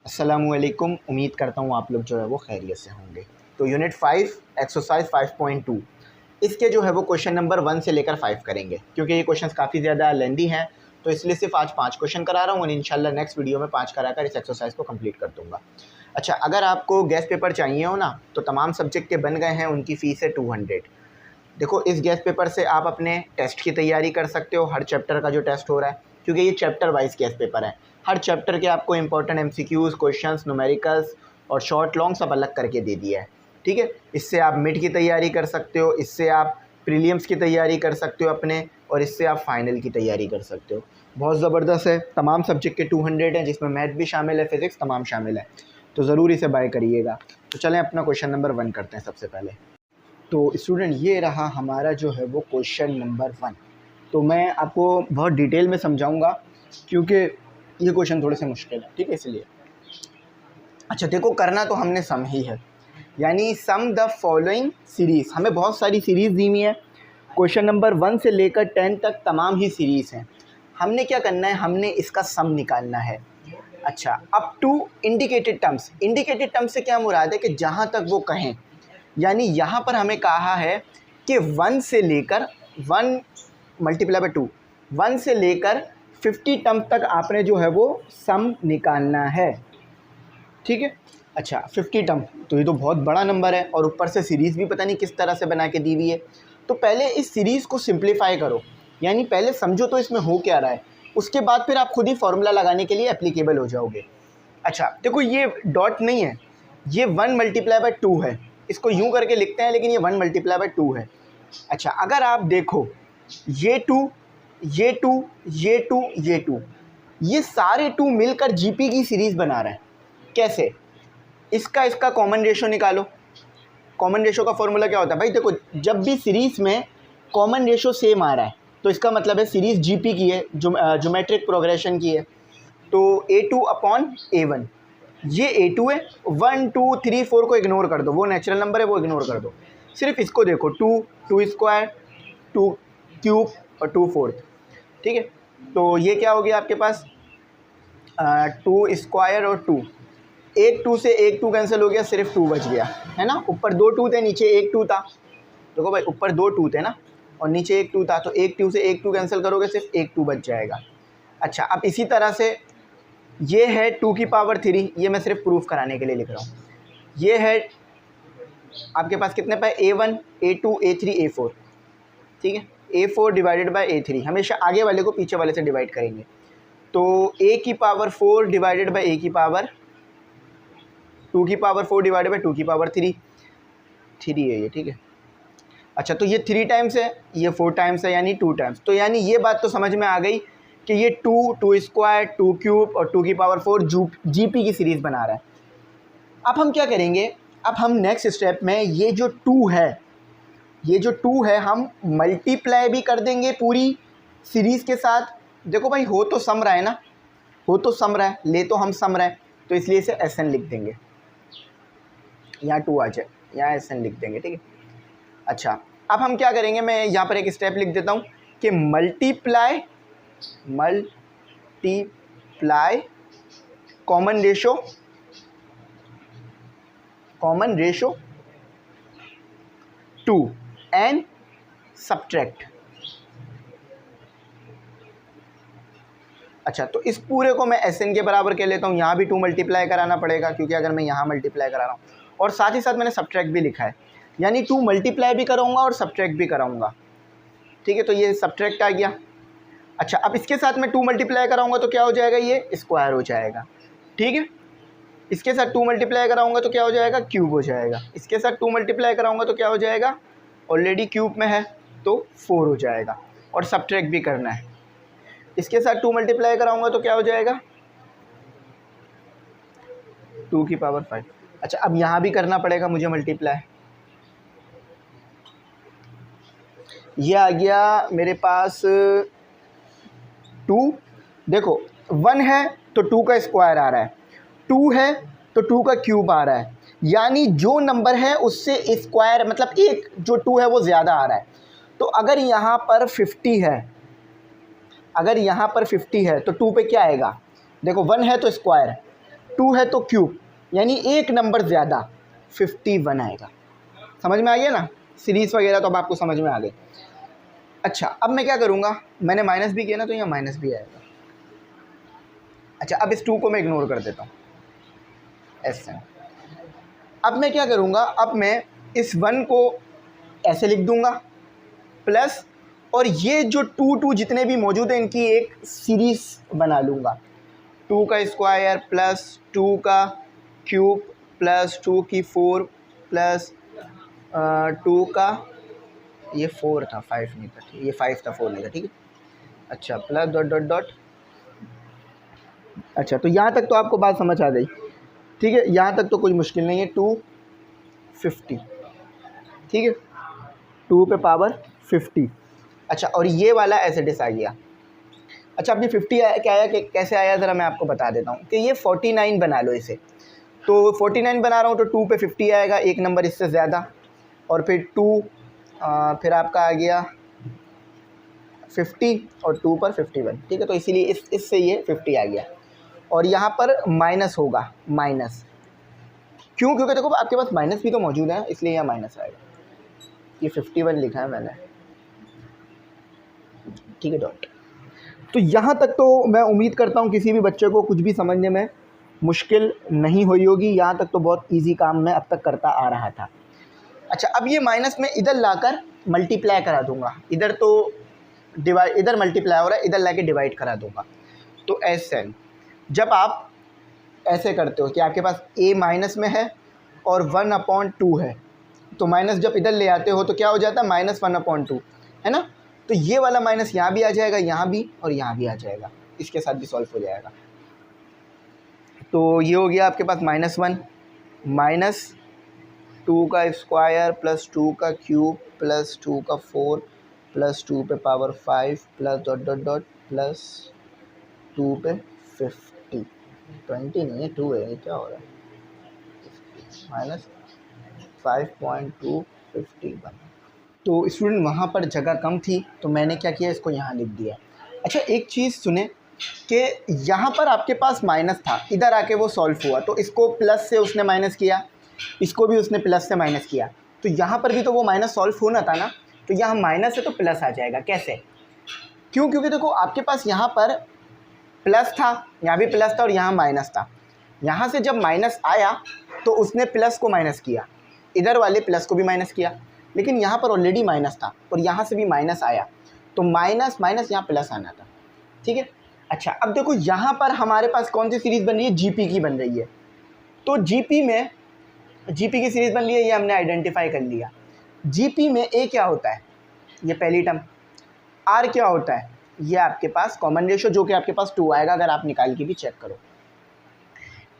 अस्सलामुअलैकुम। उम्मीद करता हूँ आप लोग जो है वो खैरियत से होंगे। तो यूनिट 5 एक्सरसाइज 5.2 इसके जो है वो क्वेश्चन नंबर 1 से लेकर 5 करेंगे, क्योंकि ये क्वेश्चंस काफ़ी ज़्यादा लेंदी हैं, तो इसलिए सिर्फ आज 5 क्वेश्चन करा रहा हूँ और इंशाल्लाह नेक्स्ट वीडियो में 5 कराकर इस एक्सरसाइज को कंप्लीट कर दूँगा। अच्छा, अगर आपको गैस पेपर चाहिए हो ना, तो तमाम सब्जेक्ट के बन गए हैं, उनकी फ़ीस है 200। देखो, इस गैस पेपर से आप अपने टेस्ट की तैयारी कर सकते हो, हर चैप्टर का जो टेस्ट हो रहा है, क्योंकि ये चैप्टर वाइज गैस पेपर है। हर चैप्टर के आपको इंपॉर्टेंट एमसीक्यूज़, क्वेश्चंस, न्यूमेरिकल्स और शॉर्ट लॉन्ग सब अलग करके दे दिया है। ठीक है, इससे आप मिड की तैयारी कर सकते हो, इससे आप प्रीलिम्स की तैयारी कर सकते हो अपने, और इससे आप फाइनल की तैयारी कर सकते हो। बहुत ज़बरदस्त है। तमाम सब्जेक्ट के 200 हैं, जिसमें मैथ भी शामिल है, फिज़िक्स तमाम शामिल है, तो ज़रूर इसे बाय करिएगा। तो चलें अपना क्वेश्चन नंबर 1 करते हैं सबसे पहले। तो स्टूडेंट, ये रहा हमारा जो है वो क्वेश्चन नंबर 1। तो मैं आपको बहुत डिटेल में समझाऊंगा, क्योंकि ये क्वेश्चन थोड़े से मुश्किल है, ठीक है, इसलिए। अच्छा देखो, करना तो हमने सम ही है, यानी सम द फॉलोइंग सीरीज़। हमें बहुत सारी सीरीज़ दी हुई है, क्वेश्चन नंबर 1 से लेकर 10 तक तमाम ही सीरीज़ हैं। हमने क्या करना है, हमने इसका सम निकालना है। अच्छा, up to indicated terms. Indicated terms से क्या मुराद है कि जहाँ तक वो कहें, यानी यहाँ पर हमें कहा है कि 1 से लेकर 1 मल्टीप्लाई बाय 2, 1 से लेकर 50 टर्म तक आपने जो है वो सम निकालना है। ठीक है। अच्छा, 50 टर्म तो ये तो बहुत बड़ा नंबर है, और ऊपर से सीरीज़ भी पता नहीं किस तरह से बना के दी हुई है। तो पहले इस सीरीज़ को सिंप्लीफाई करो, यानी पहले समझो तो इसमें हो क्या रहा है, उसके बाद फिर आप खुद ही फॉर्मूला लगाने के लिए एप्लीकेबल हो जाओगे। अच्छा देखो, ये डॉट नहीं है, ये 1 मल्टीप्लाई बाय 2 है। इसको यूं करके लिखते हैं, लेकिन ये 1 मल्टीप्लाई बाय 2 है। अच्छा, अगर आप देखो, ये 2, ये 2, ये 2, ये 2, ये सारे 2 मिलकर जीपी की सीरीज़ बना रहे हैं। कैसे? इसका कॉमन रेशो निकालो। कॉमन रेशो का फॉर्मूला क्या होता है भाई? देखो, जब भी सीरीज़ में कॉमन रेशो सेम आ रहा है, तो इसका मतलब है सीरीज़ जीपी की है, ज्योमेट्रिक प्रोग्रेशन की है। तो A2 अपॉन A1, ये A2 है। 1 2 3 4 को इग्नोर कर दो, वो नेचुरल नंबर है, वो इग्नोर कर दो। सिर्फ इसको देखो, 2 2 स्क्वायर, 2 क्यूब और 2 फोर्थ। ठीक है, तो ये क्या हो गया आपके पास, 2 स्क्वायर और 2, एक 2 से एक 2 कैंसिल हो गया, सिर्फ 2 बच गया, है ना। ऊपर 2 2 थे, नीचे एक 2 था। देखो भाई, ऊपर 2 2 थे ना, और नीचे एक 2 था, तो एक 2 से एक 2 कैंसिल करोगे, सिर्फ एक 2 बच जाएगा। अच्छा, अब इसी तरह से ये है 2 की पावर 3, ये मैं सिर्फ प्रूफ कराने के लिए लिख रहा हूँ। ये है आपके पास कितने पे, A1 A2 A3 A4। ठीक है, A4 डिवाइडेड बाय A3, हमेशा आगे वाले को पीछे वाले से डिवाइड करेंगे। तो A की पावर 4 डिवाइडेड बाय A की पावर 2 की पावर 4 डिवाइडेड बाय 2 की पावर 3 है ये। ठीक है। अच्छा, तो ये 3 टाइम्स है, ये 4 टाइम्स है, यानी 2 टाइम्स। तो यानी ये बात तो समझ में आ गई कि ये 2 स्क्वायर, 2 क्यूब और 2 की पावर 4 जीपी की सीरीज़ बना रहा है। अब हम क्या करेंगे, अब हम नेक्स्ट स्टेप में ये जो 2 है, ये जो 2 है, हम मल्टीप्लाई भी कर देंगे पूरी सीरीज़ के साथ। देखो भाई, हो तो सम रहा है ना, हो तो सम रहा है, ले तो हम सम रहे हैं, तो इसलिए इसे SN लिख देंगे, यहाँ 2 आ जाए, यहाँ SN लिख देंगे। ठीक है। अच्छा, अब हम क्या करेंगे, मैं यहाँ पर एक स्टेप लिख देता हूँ कि multiply common ratio 2 and subtract. अच्छा, तो इस पूरे को मैं SN के बराबर कह लेता हूँ। यहाँ भी 2 मल्टीप्लाई कराना पड़ेगा, क्योंकि अगर मैं यहाँ मल्टीप्लाई करा रहा हूँ, और साथ ही साथ मैंने सब्ट्रैक्ट भी लिखा है, यानी 2 मल्टीप्लाई भी कराऊंगा और सब्ट्रैक्ट भी कराऊंगा। ठीक है, तो ये सब्ट्रैक्ट आ गया। अच्छा, अब इसके साथ मैं 2 मल्टीप्लाई कराऊंगा तो क्या हो जाएगा, ये स्क्वायर हो जाएगा। ठीक है, इसके साथ 2 मल्टीप्लाई कराऊंगा तो क्या हो जाएगा, क्यूब हो जाएगा। इसके साथ 2 मल्टीप्लाई कराऊंगा तो क्या हो जाएगा, ऑलरेडी क्यूब में है तो 4 हो जाएगा, और सब्ट्रैक्ट भी करना है। इसके साथ 2 मल्टीप्लाई कराऊंगा तो क्या हो जाएगा, 2 की पावर 5। अच्छा, अब यहाँ भी करना पड़ेगा मुझे मल्टीप्लाई। ये आ गया मेरे पास 2। देखो, 1 है तो 2 का स्क्वायर आ रहा है, 2 है तो 2 का क्यूब आ रहा है, यानी जो नंबर है उससे स्क्वायर, मतलब एक जो 2 है वो ज़्यादा आ रहा है। तो अगर यहाँ पर 50 है, अगर यहाँ पर 50 है तो 2 पे क्या आएगा, देखो 1 है तो स्क्वायर, 2 है तो क्यूब, यानी एक नंबर ज़्यादा 51 आएगा। समझ में आ गया ना, सीरीज़ वगैरह तो अब आपको समझ में आ गई। अच्छा, अब मैं क्या करूँगा, मैंने माइनस भी किया ना तो यहाँ माइनस भी आएगा। अच्छा, अब इस 2 को मैं इग्नोर कर देता हूँ, ऐसे। अब मैं क्या करूँगा, अब मैं इस 1 को ऐसे लिख दूँगा प्लस, और ये जो 2 जितने भी मौजूद हैं इनकी एक सीरीज़ बना लूँगा। 2 का स्क्वायर प्लस 2 का क्यूब प्लस 2 की 4 प्लस 2 का, ये 4 था 5 नहीं था, ये 5 था 4 नहीं था, ठीक है। अच्छा, प्लस डॉट डॉट डॉट। अच्छा, तो यहाँ तक तो आपको बात समझ आ गई, ठीक है, यहाँ तक तो कोई मुश्किल नहीं है। 250, ठीक है, 2 पे पावर 50। अच्छा, और ये वाला ऐसे डिस आ गया। अच्छा, अब ये 50 आया, क्या आया, कैसे आया, ज़रा मैं आपको बता देता हूँ कि ये 49 बना लो इसे। तो 49 बना रहा हूँ तो 2 पे 50 आएगा, एक नंबर इससे ज़्यादा, और फिर 2 फिर आपका आ गया 50 और 2 पर 51, ठीक है। तो इसीलिए इससे ये 50 आ गया, और यहाँ पर माइनस होगा, माइनस क्यों, क्योंकि देखो आपके पास माइनस भी तो मौजूद है, इसलिए यहाँ माइनस आएगा। ये 51 लिखा है मैंने, ठीक है, डॉट। तो यहाँ तक तो मैं उम्मीद करता हूँ किसी भी बच्चे को कुछ भी समझने में मुश्किल नहीं हुई होगी। यहाँ तक तो बहुत इजी काम मैं अब तक करता आ रहा था। अच्छा, अब ये माइनस में इधर लाकर मल्टीप्लाई करा दूंगा, इधर तो डिवाइड, इधर मल्टीप्लाई हो रहा है, इधर लाके डिवाइड करा दूंगा। तो ऐसे जब आप ऐसे करते हो कि आपके पास a माइनस में है और 1/2 है, तो माइनस जब इधर ले आते हो तो क्या हो जाता है, -1/2 है ना। तो ये वाला माइनस यहाँ भी आ जाएगा, यहाँ भी, और यहाँ भी आ जाएगा, इसके साथ भी सॉल्व हो जाएगा। तो ये हो गया आपके पास -1 माइनस 2 का स्क्वायर प्लस 2 का क्यूब प्लस 2 का 4 प्लस 2 पे power 5 plus dot dot dot plus 2 पे 50, 20 नहीं है 2 है, ये क्या हो रहा है, -5.251। तो स्टूडेंट वहाँ पर जगह कम थी तो मैंने क्या किया, इसको यहाँ लिख दिया। अच्छा, एक चीज़ सुने कि यहाँ पर आपके पास माइनस था, इधर आके वो सॉल्व हुआ, तो इसको प्लस से उसने माइनस किया, इसको भी उसने प्लस से माइनस किया, तो यहाँ पर भी तो वो माइनस सॉल्व होना था ना। तो यहाँ माइनस है तो प्लस आ जाएगा, कैसे, क्यों, क्योंकि देखो आपके पास यहाँ पर प्लस था, यहाँ भी प्लस था और यहाँ माइनस था। यहाँ से जब माइनस आया तो उसने प्लस को माइनस किया, इधर वाले प्लस को भी माइनस किया, लेकिन यहाँ पर ऑलरेडी माइनस था और यहाँ से भी माइनस आया, तो माइनस माइनस यहाँ प्लस आना था, ठीक है। अच्छा, अब देखो यहाँ पर हमारे पास कौन सी सीरीज़ बन रही है, जीपी की बन रही है। तो जीपी में, जीपी की सीरीज़ बन रही है, ये हमने आइडेंटिफाई कर लिया। जीपी में ए क्या होता है, ये पहली टर्म, आर क्या होता है, ये आपके पास कॉमन रेशियो जो कि आपके पास 2 आएगा, अगर आप निकाल के भी चेक करो।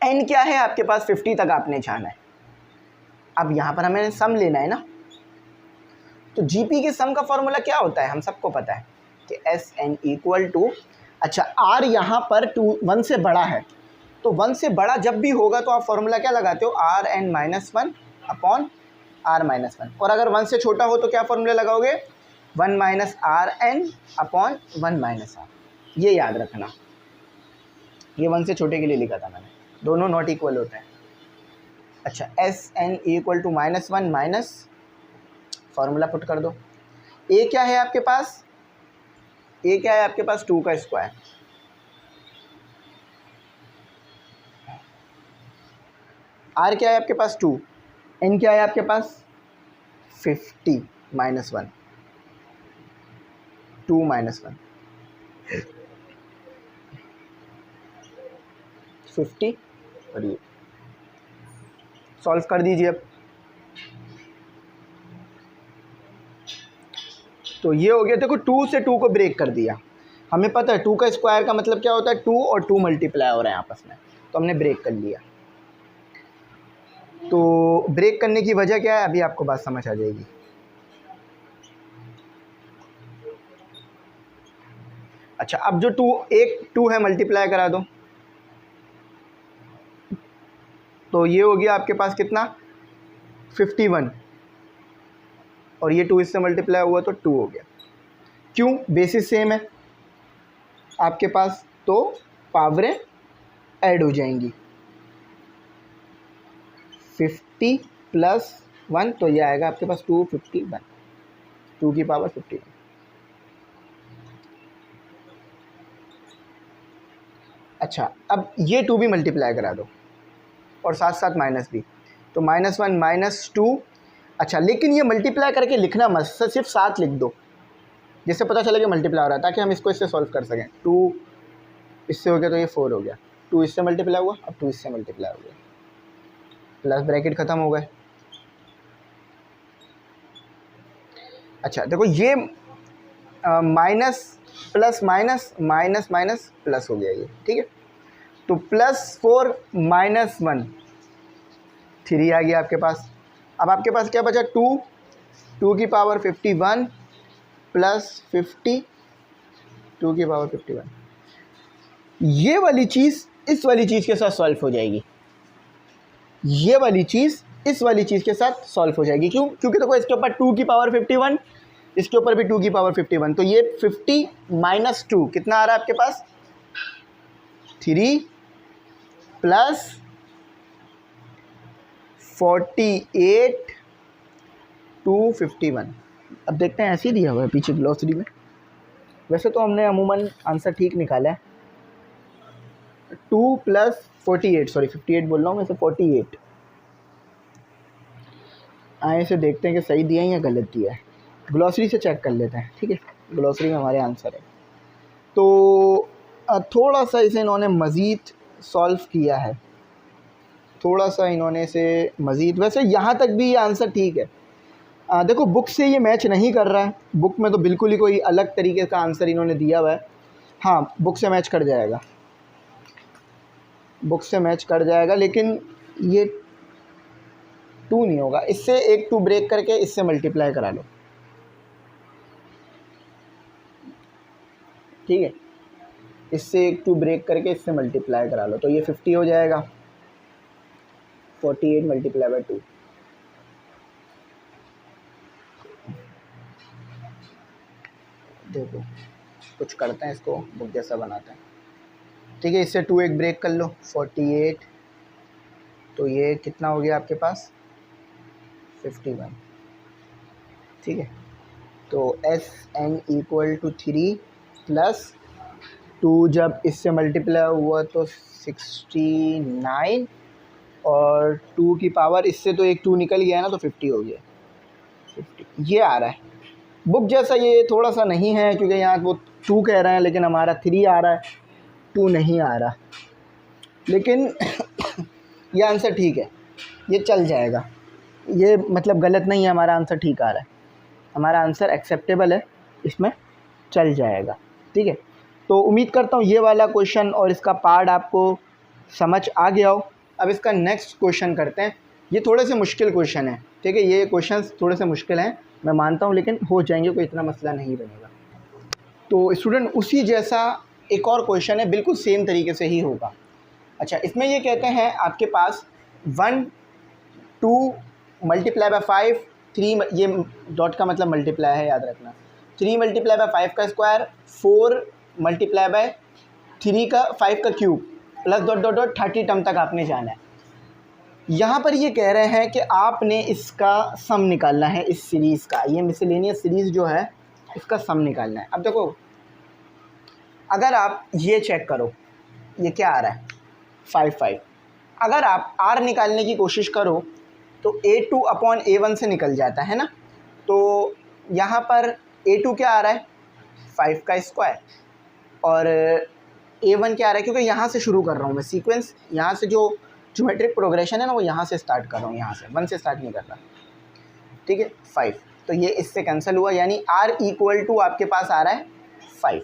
एन क्या है आपके पास, 50 तक आपने जाना है। अब यहाँ पर हमें सम लेना है ना, तो जीपी के सम का फॉर्मूला क्या होता है, हम सबको पता है कि एस एन इक्वल टू, अच्छा आर यहाँ पर 1 से बड़ा है, तो 1 से बड़ा जब भी होगा तो आप फॉर्मूला क्या लगाते हो, आर एन -1 अपॉन आर -1, और अगर 1 से छोटा हो तो क्या फॉर्मूला लगाओगे, 1 minus r n upon 1 minus r. ये याद रखना, ये 1 से छोटे के लिए लिखा था मैंने, दोनों नॉट इक्वल होते हैं। अच्छा, S n equal to -1 minus, formula put कर दो। ए क्या है आपके पास, ए क्या है आपके पास, 2 का स्क्वायर, आर क्या है आपके पास 2, एन क्या है आपके पास 50 -1, 2 -1 50, और ये सॉल्व कर दीजिए अब। तो ये हो गया, देखो 2 से 2 को ब्रेक कर दिया, हमें पता है 2 का स्क्वायर का मतलब क्या होता है, 2 और 2 मल्टीप्लाई हो रहे हैं आपस में, तो हमने ब्रेक कर लिया। तो ब्रेक करने की वजह क्या है, अभी आपको बात समझ आ जाएगी। अच्छा, अब जो 2 है मल्टीप्लाई करा दो, तो ये हो गया आपके पास कितना 51, और ये 2 इससे मल्टीप्लाई हुआ तो 2 हो गया। क्यों, बेसिस सेम है आपके पास, तो पावरें ऐड हो जाएंगी, 50 प्लस 1, तो ये आएगा आपके पास 251, 2 की पावर 51। अच्छा, अब ये 2 भी मल्टीप्लाई करा दो और साथ साथ माइनस भी, तो -1 -2। अच्छा, लेकिन ये मल्टीप्लाई करके लिखना मत, सिर्फ 7 लिख दो, जिससे पता चले कि मल्टीप्लाई हो रहा है, ताकि हम इसको इससे सॉल्व कर सकें। 2 इससे हो गया तो ये 4 हो गया, 2 इससे मल्टीप्लाई हुआ, अब 2 इससे मल्टीप्लाई हो गया, प्लस ब्रैकेट ख़त्म हो गए। अच्छा देखो, ये minus plus minus minus minus plus हो गया ये, ठीक है। तो +4 -1 3 आ गया आपके पास। अब आपके पास क्या बचा, 2 की पावर 51 प्लस 50, 2 की पावर 51। ये वाली चीज़ इस वाली चीज़ के साथ सॉल्व हो जाएगी, ये वाली चीज़ इस वाली चीज़ के साथ सॉल्व हो जाएगी। क्यों? क्योंकि देखो इसके ऊपर 2 की पावर 51, इसके ऊपर भी 2 की पावर 51, तो ये 50 माइनस 2 कितना आ रहा है आपके पास, 3 प्लस 48 251। अब देखते हैं, ऐसे ही दिया हुआ है पीछे ग्लॉसरी में। वैसे तो हमने अमूमन आंसर ठीक निकाला है, 2 प्लस 48, सॉरी 58 बोल रहा हूँ मैं, 48। आए से देखते हैं कि सही दिया है या गलत दिया है, ग्लॉसरी से चेक कर लेते हैं, ठीक है। ग्लॉसरी में हमारे आंसर है, तो थोड़ा सा इसे इन्होंने मज़ीद सॉल्व किया है, थोड़ा सा इन्होंने इसे मज़ीद, वैसे यहाँ तक भी ये आंसर ठीक है। देखो बुक से ये मैच नहीं कर रहा है, बुक में तो बिल्कुल ही कोई अलग तरीके का आंसर इन्होंने दिया हुआ है। हाँ, बुक से मैच कर जाएगा, बुक से मैच कर जाएगा, लेकिन ये 2 नहीं होगा। इससे एक 2 ब्रेक करके इससे मल्टीप्लाई करा लो, ठीक है। इससे एक 2 ब्रेक करके इससे मल्टीप्लाई करा लो, तो ये 50 हो जाएगा, 48 मल्टीप्लाई बाय 2। देखो कुछ करते हैं, इसको बुक जैसा बनाते हैं, ठीक है। इससे 2 एक ब्रेक कर लो, 48, तो ये कितना हो गया आपके पास, 51, ठीक है। तो SN = 3 प्लस 2, जब इससे मल्टीप्लाई हुआ तो 69, और 2 की पावर इससे तो एक 2 निकल गया ना, तो 50 हो गया, 50 ये आ रहा है। बुक जैसा ये थोड़ा सा नहीं है, क्योंकि यहाँ वो 2 कह रहे हैं, लेकिन हमारा 3 आ रहा है, 2 नहीं आ रहा, लेकिन ये आंसर ठीक है, ये चल जाएगा, ये मतलब गलत नहीं है, हमारा आंसर ठीक आ रहा है, हमारा आंसर एक्सेप्टेबल है, इसमें चल जाएगा, ठीक है। तो उम्मीद करता हूँ ये वाला क्वेश्चन और इसका पार्ट आपको समझ आ गया हो। अब इसका नेक्स्ट क्वेश्चन करते हैं, ये थोड़े से मुश्किल क्वेश्चन है, ठीक है। ये क्वेश्चंस थोड़े से मुश्किल हैं, मैं मानता हूँ, लेकिन हो जाएंगे, कोई इतना मसला नहीं बनेगा। तो स्टूडेंट उसी जैसा एक और क्वेश्चन है, बिल्कुल सेम तरीके से ही होगा। अच्छा, इसमें ये कहते हैं आपके पास 1 2 मल्टीप्लाई बाय 5 3, ये डॉट का मतलब मल्टीप्लाई है, याद रखना। 3 मल्टीप्लाई बाय 5 का स्क्वायर, 4 मल्टीप्लाई बाय 3 का 5 का cube, plus dot dot dot 30 term तक आपने जाना है। यहाँ पर ये कह रहे हैं कि आपने इसका सम निकालना है, इस सीरीज़ का, ये मिसलेनियस सीरीज़ जो है इसका सम निकालना है। अब देखो, अगर आप ये चेक करो, ये क्या आ रहा है, 5 अगर आप r निकालने की कोशिश करो तो A2/A1 से निकल जाता है ना। तो यहाँ पर A2 क्या आ रहा है, 5 का स्क्वायर, और A1 क्या आ रहा है, क्योंकि यहाँ से शुरू कर रहा हूँ मैं सीक्वेंस, यहाँ से जो ज्योमेट्रिक प्रोग्रेशन है ना, वो यहाँ से स्टार्ट कर रहा हूँ, यहाँ से 1 से स्टार्ट नहीं कर रहा, ठीक है। 5, तो ये इससे कैंसिल हुआ, यानी r = आपके पास आ रहा है 5।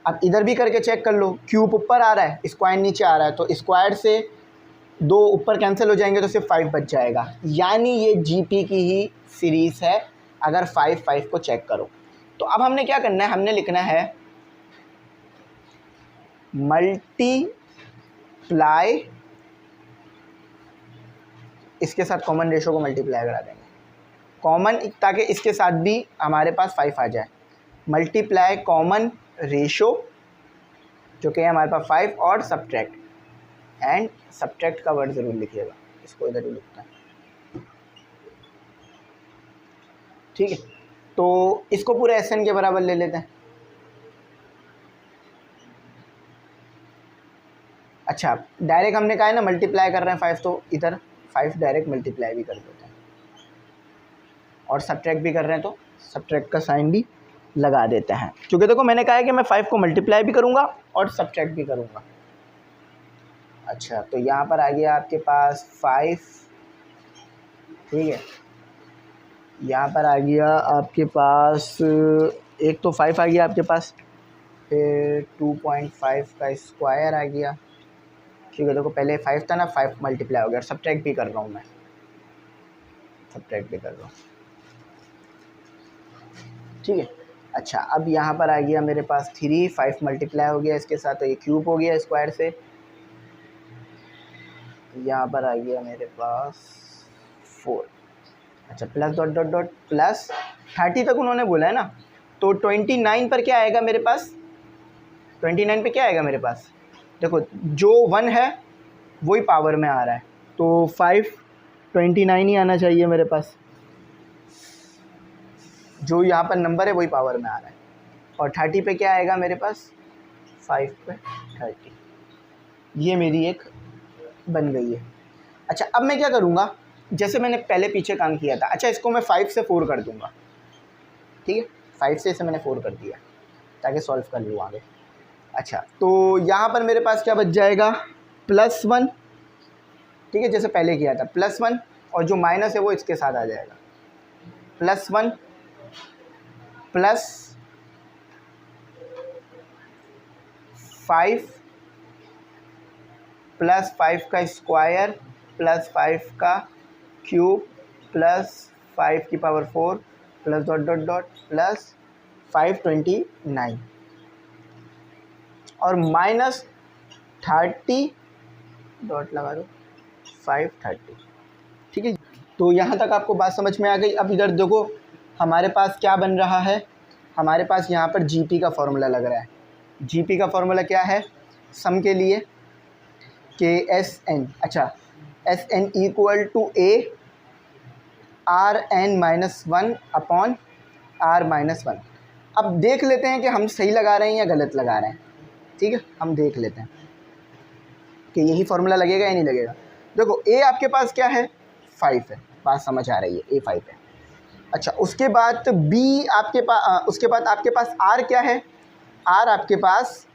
अब इधर भी करके चेक कर लो, क्यूब ऊपर आ रहा है, स्क्वायर नीचे आ रहा है, तो स्क्वायर से 2 ऊपर कैंसिल हो जाएंगे, तो सिर्फ 5 बच जाएगा, यानी ये GP की ही सीरीज़ है। अगर 5 को चेक करो, तो अब हमने क्या करना है, हमने लिखना है मल्टीप्लाई, इसके साथ कॉमन रेशो को मल्टीप्लाई करा देंगे, कॉमन, ताकि इसके साथ भी हमारे पास 5 आ जाए, मल्टीप्लाई कॉमन रेशो जो कि है हमारे पास 5, और सब्ट्रैक्ट, एंड सब्ट्रैक्ट का वर्ड ज़रूर लिखिएगा, इसको इधर ही लिखते हैं, ठीक है। तो इसको पूरे एस एन के बराबर ले लेते हैं। अच्छा, डायरेक्ट हमने कहा है ना मल्टीप्लाई कर रहे हैं 5, तो इधर 5 डायरेक्ट मल्टीप्लाई भी कर देते हैं, और सब्ट्रैक्ट भी कर रहे हैं तो सब्ट्रैक्ट का साइन भी लगा देते हैं, क्योंकि देखो मैंने कहा है कि मैं 5 को मल्टीप्लाई भी करूँगा और सब्ट्रैक्ट भी करूँगा। अच्छा, तो यहाँ पर आ गया आपके पास 5, ठीक है। यहाँ पर आ गया आपके पास, एक तो 5 आ गया आपके पास, फिर 2.5 का स्क्वायर आ गया, ठीक है। देखो पहले 5 था ना, 5 मल्टीप्लाई हो गया, और सब्ट्रैक्ट भी कर रहा हूँ मैं, सब्ट्रैक्ट भी कर रहा हूँ, ठीक है। अच्छा, अब यहाँ पर आ गया मेरे पास 3, 5 मल्टीप्लाई हो गया इसके साथ, तो ये क्यूब हो गया स्क्वायर से। यहाँ पर आ गया मेरे पास 4। अच्छा, plus dot dot dot plus 30 तक उन्होंने बोला है ना, तो 29 पर क्या आएगा मेरे पास, 29 पे क्या आएगा मेरे पास, देखो जो 1 है वही पावर में आ रहा है, तो 5 29 ही आना चाहिए मेरे पास, जो यहाँ पर नंबर है वही पावर में आ रहा है। और 30 पे क्या आएगा मेरे पास, 5 पे 30, ये मेरी एक बन गई है। अच्छा, अब मैं क्या करूँगा, जैसे मैंने पहले पीछे काम किया था, अच्छा इसको मैं 5 से 4 कर दूँगा, ठीक है। 5 से इसे मैंने 4 कर दिया ताकि सॉल्व कर लूँ आगे। अच्छा, तो यहाँ पर मेरे पास क्या बच जाएगा, +1, ठीक है, जैसे पहले किया था +1, और जो माइनस है वो इसके साथ आ जाएगा, +1 प्लस 5 प्लस 5 का स्क्वायर प्लस 5 का क्यूब प्लस 5 की power 4 plus dot dot dot plus 529 और माइनस 30 डॉट लगा दो 530, ठीक है। तो यहाँ तक आपको बात समझ में आ गई। अब इधर देखो हमारे पास क्या बन रहा है, हमारे पास यहाँ पर जीपी का फॉर्मूला लग रहा है। जीपी का फॉर्मूला क्या है, सम के लिए के एस एन, अच्छा S n equal to a r n minus 1 upon r minus 1। अब देख लेते हैं कि हम सही लगा रहे हैं या गलत लगा रहे हैं, ठीक है। हम देख लेते हैं कि यही फार्मूला लगेगा या नहीं लगेगा। देखो ए आपके पास क्या है, 5 है, बात समझ आ रही है, ए 5 है। अच्छा, उसके बाद बी आपके पास, उसके बाद आपके पास आर क्या है, आर आपके पास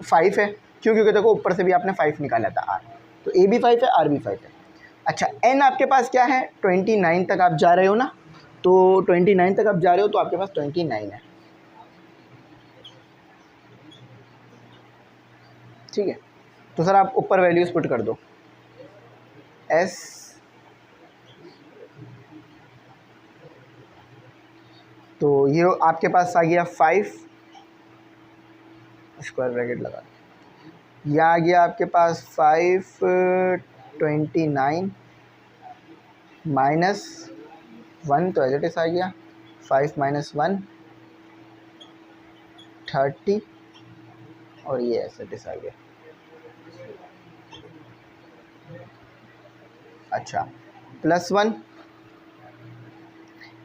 5 है, क्योंकि देखो ऊपर से भी आपने 5 निकाला था आर, तो ए भी 5 है, आर भी 5 है। अच्छा, एन आपके पास क्या है, 29 तक आप जा रहे हो ना, तो 29 तक आप जा रहे हो तो आपके पास 29 है, ठीक है। तो सर आप ऊपर वैल्यूज़ पुट कर दो, एस तो ये आपके पास आ गया 5 स्क्वायर ब्रैकेट लगा, यह आ गया आपके पास 529 माइनस 1, तो एज इट इज आ गया 5 माइनस 1 30 और ये एज इट इज आ गया। अच्छा, +1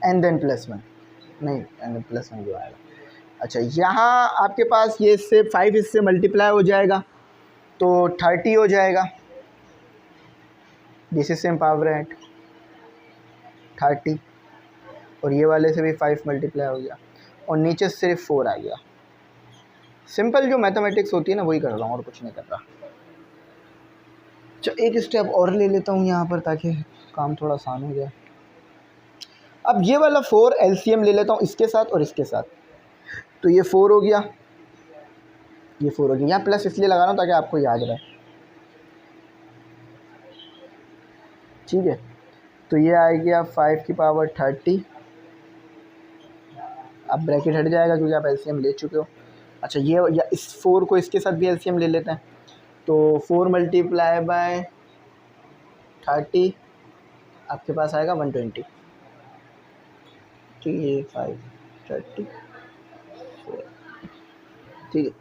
एंड देन +1, नहीं एंड देन +1 जो आएगा। अच्छा, यहाँ आपके पास ये इससे 5 इससे मल्टीप्लाई हो जाएगा तो 30 हो जाएगा, this is same power at 30, और ये वाले से भी 5 मल्टीप्लाई हो गया और नीचे सिर्फ 4 आ गया। सिंपल जो मैथमेटिक्स होती है ना वही कर रहा हूँ और कुछ नहीं कर रहा। अच्छा, एक स्टेप और ले लेता हूँ यहाँ पर ताकि काम थोड़ा आसान हो जाए। अब ये वाला 4 एलसीएम ले लेता हूँ इसके साथ और इसके साथ, तो ये 4 हो गया, ये 4 हो गया। यहाँ प्लस इसलिए लगा रहा हूँ ताकि आपको याद रहे, ठीक है। तो ये आ गया 5 की पावर 30, अब ब्रैकेट हट जाएगा क्योंकि आप एलसीएम ले चुके हो। अच्छा, ये या इस 4 को इसके साथ भी एलसीएम ले लेते हैं, तो 4 मल्टीप्लाई बाय 30 आपके पास आएगा 120, ठीक है, 530, ठीक है।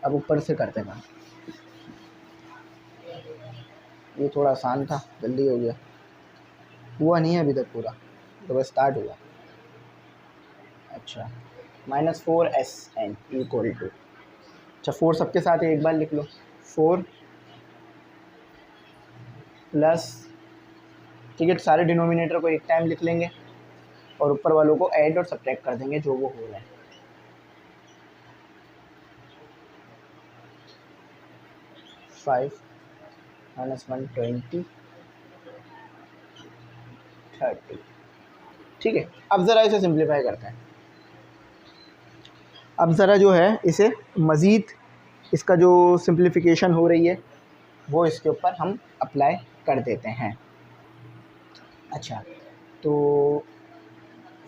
अब ऊपर से करते हैं, ये थोड़ा आसान था, जल्दी हो गया। हुआ नहीं है अभी तक पूरा, तो बस स्टार्ट हुआ। अच्छा, -4SN इक्वल टू, अच्छा 4 सबके साथ एक बार लिख लो, 4 प्लस, ठीक है, सारे डिनोमिनेटर को एक टाइम लिख लेंगे और ऊपर वालों को ऐड और सब्ट्रैक्ट कर देंगे जो वो हो रहा है। 5 - 1 20 30, ठीक है। अब ज़रा इसे सिंप्लीफाई करते हैं। अब ज़रा जो है इसे मज़ीद, इसका जो सिंप्लीफिकेशन हो रही है वो इसके ऊपर हम अप्लाई कर देते हैं। अच्छा, तो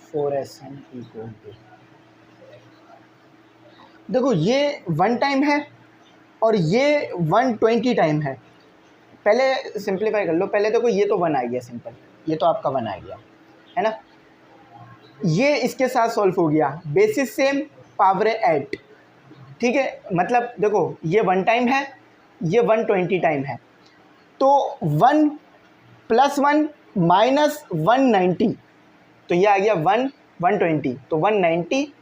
4SN इक्वल टू, देखो ये 1 टाइम है और ये 120 टाइम है। पहले सिंप्लीफाई कर लो, पहले देखो ये तो 1 आ गया सिंपल, ये तो आपका 1 आ गया है ना, ये इसके साथ सॉल्व हो गया, बेसिस सेम पावर 8, ठीक है। मतलब देखो ये 1 टाइम है, ये 120 टाइम है, तो 1 + 1 - 190, तो ये आ गया 120, तो 190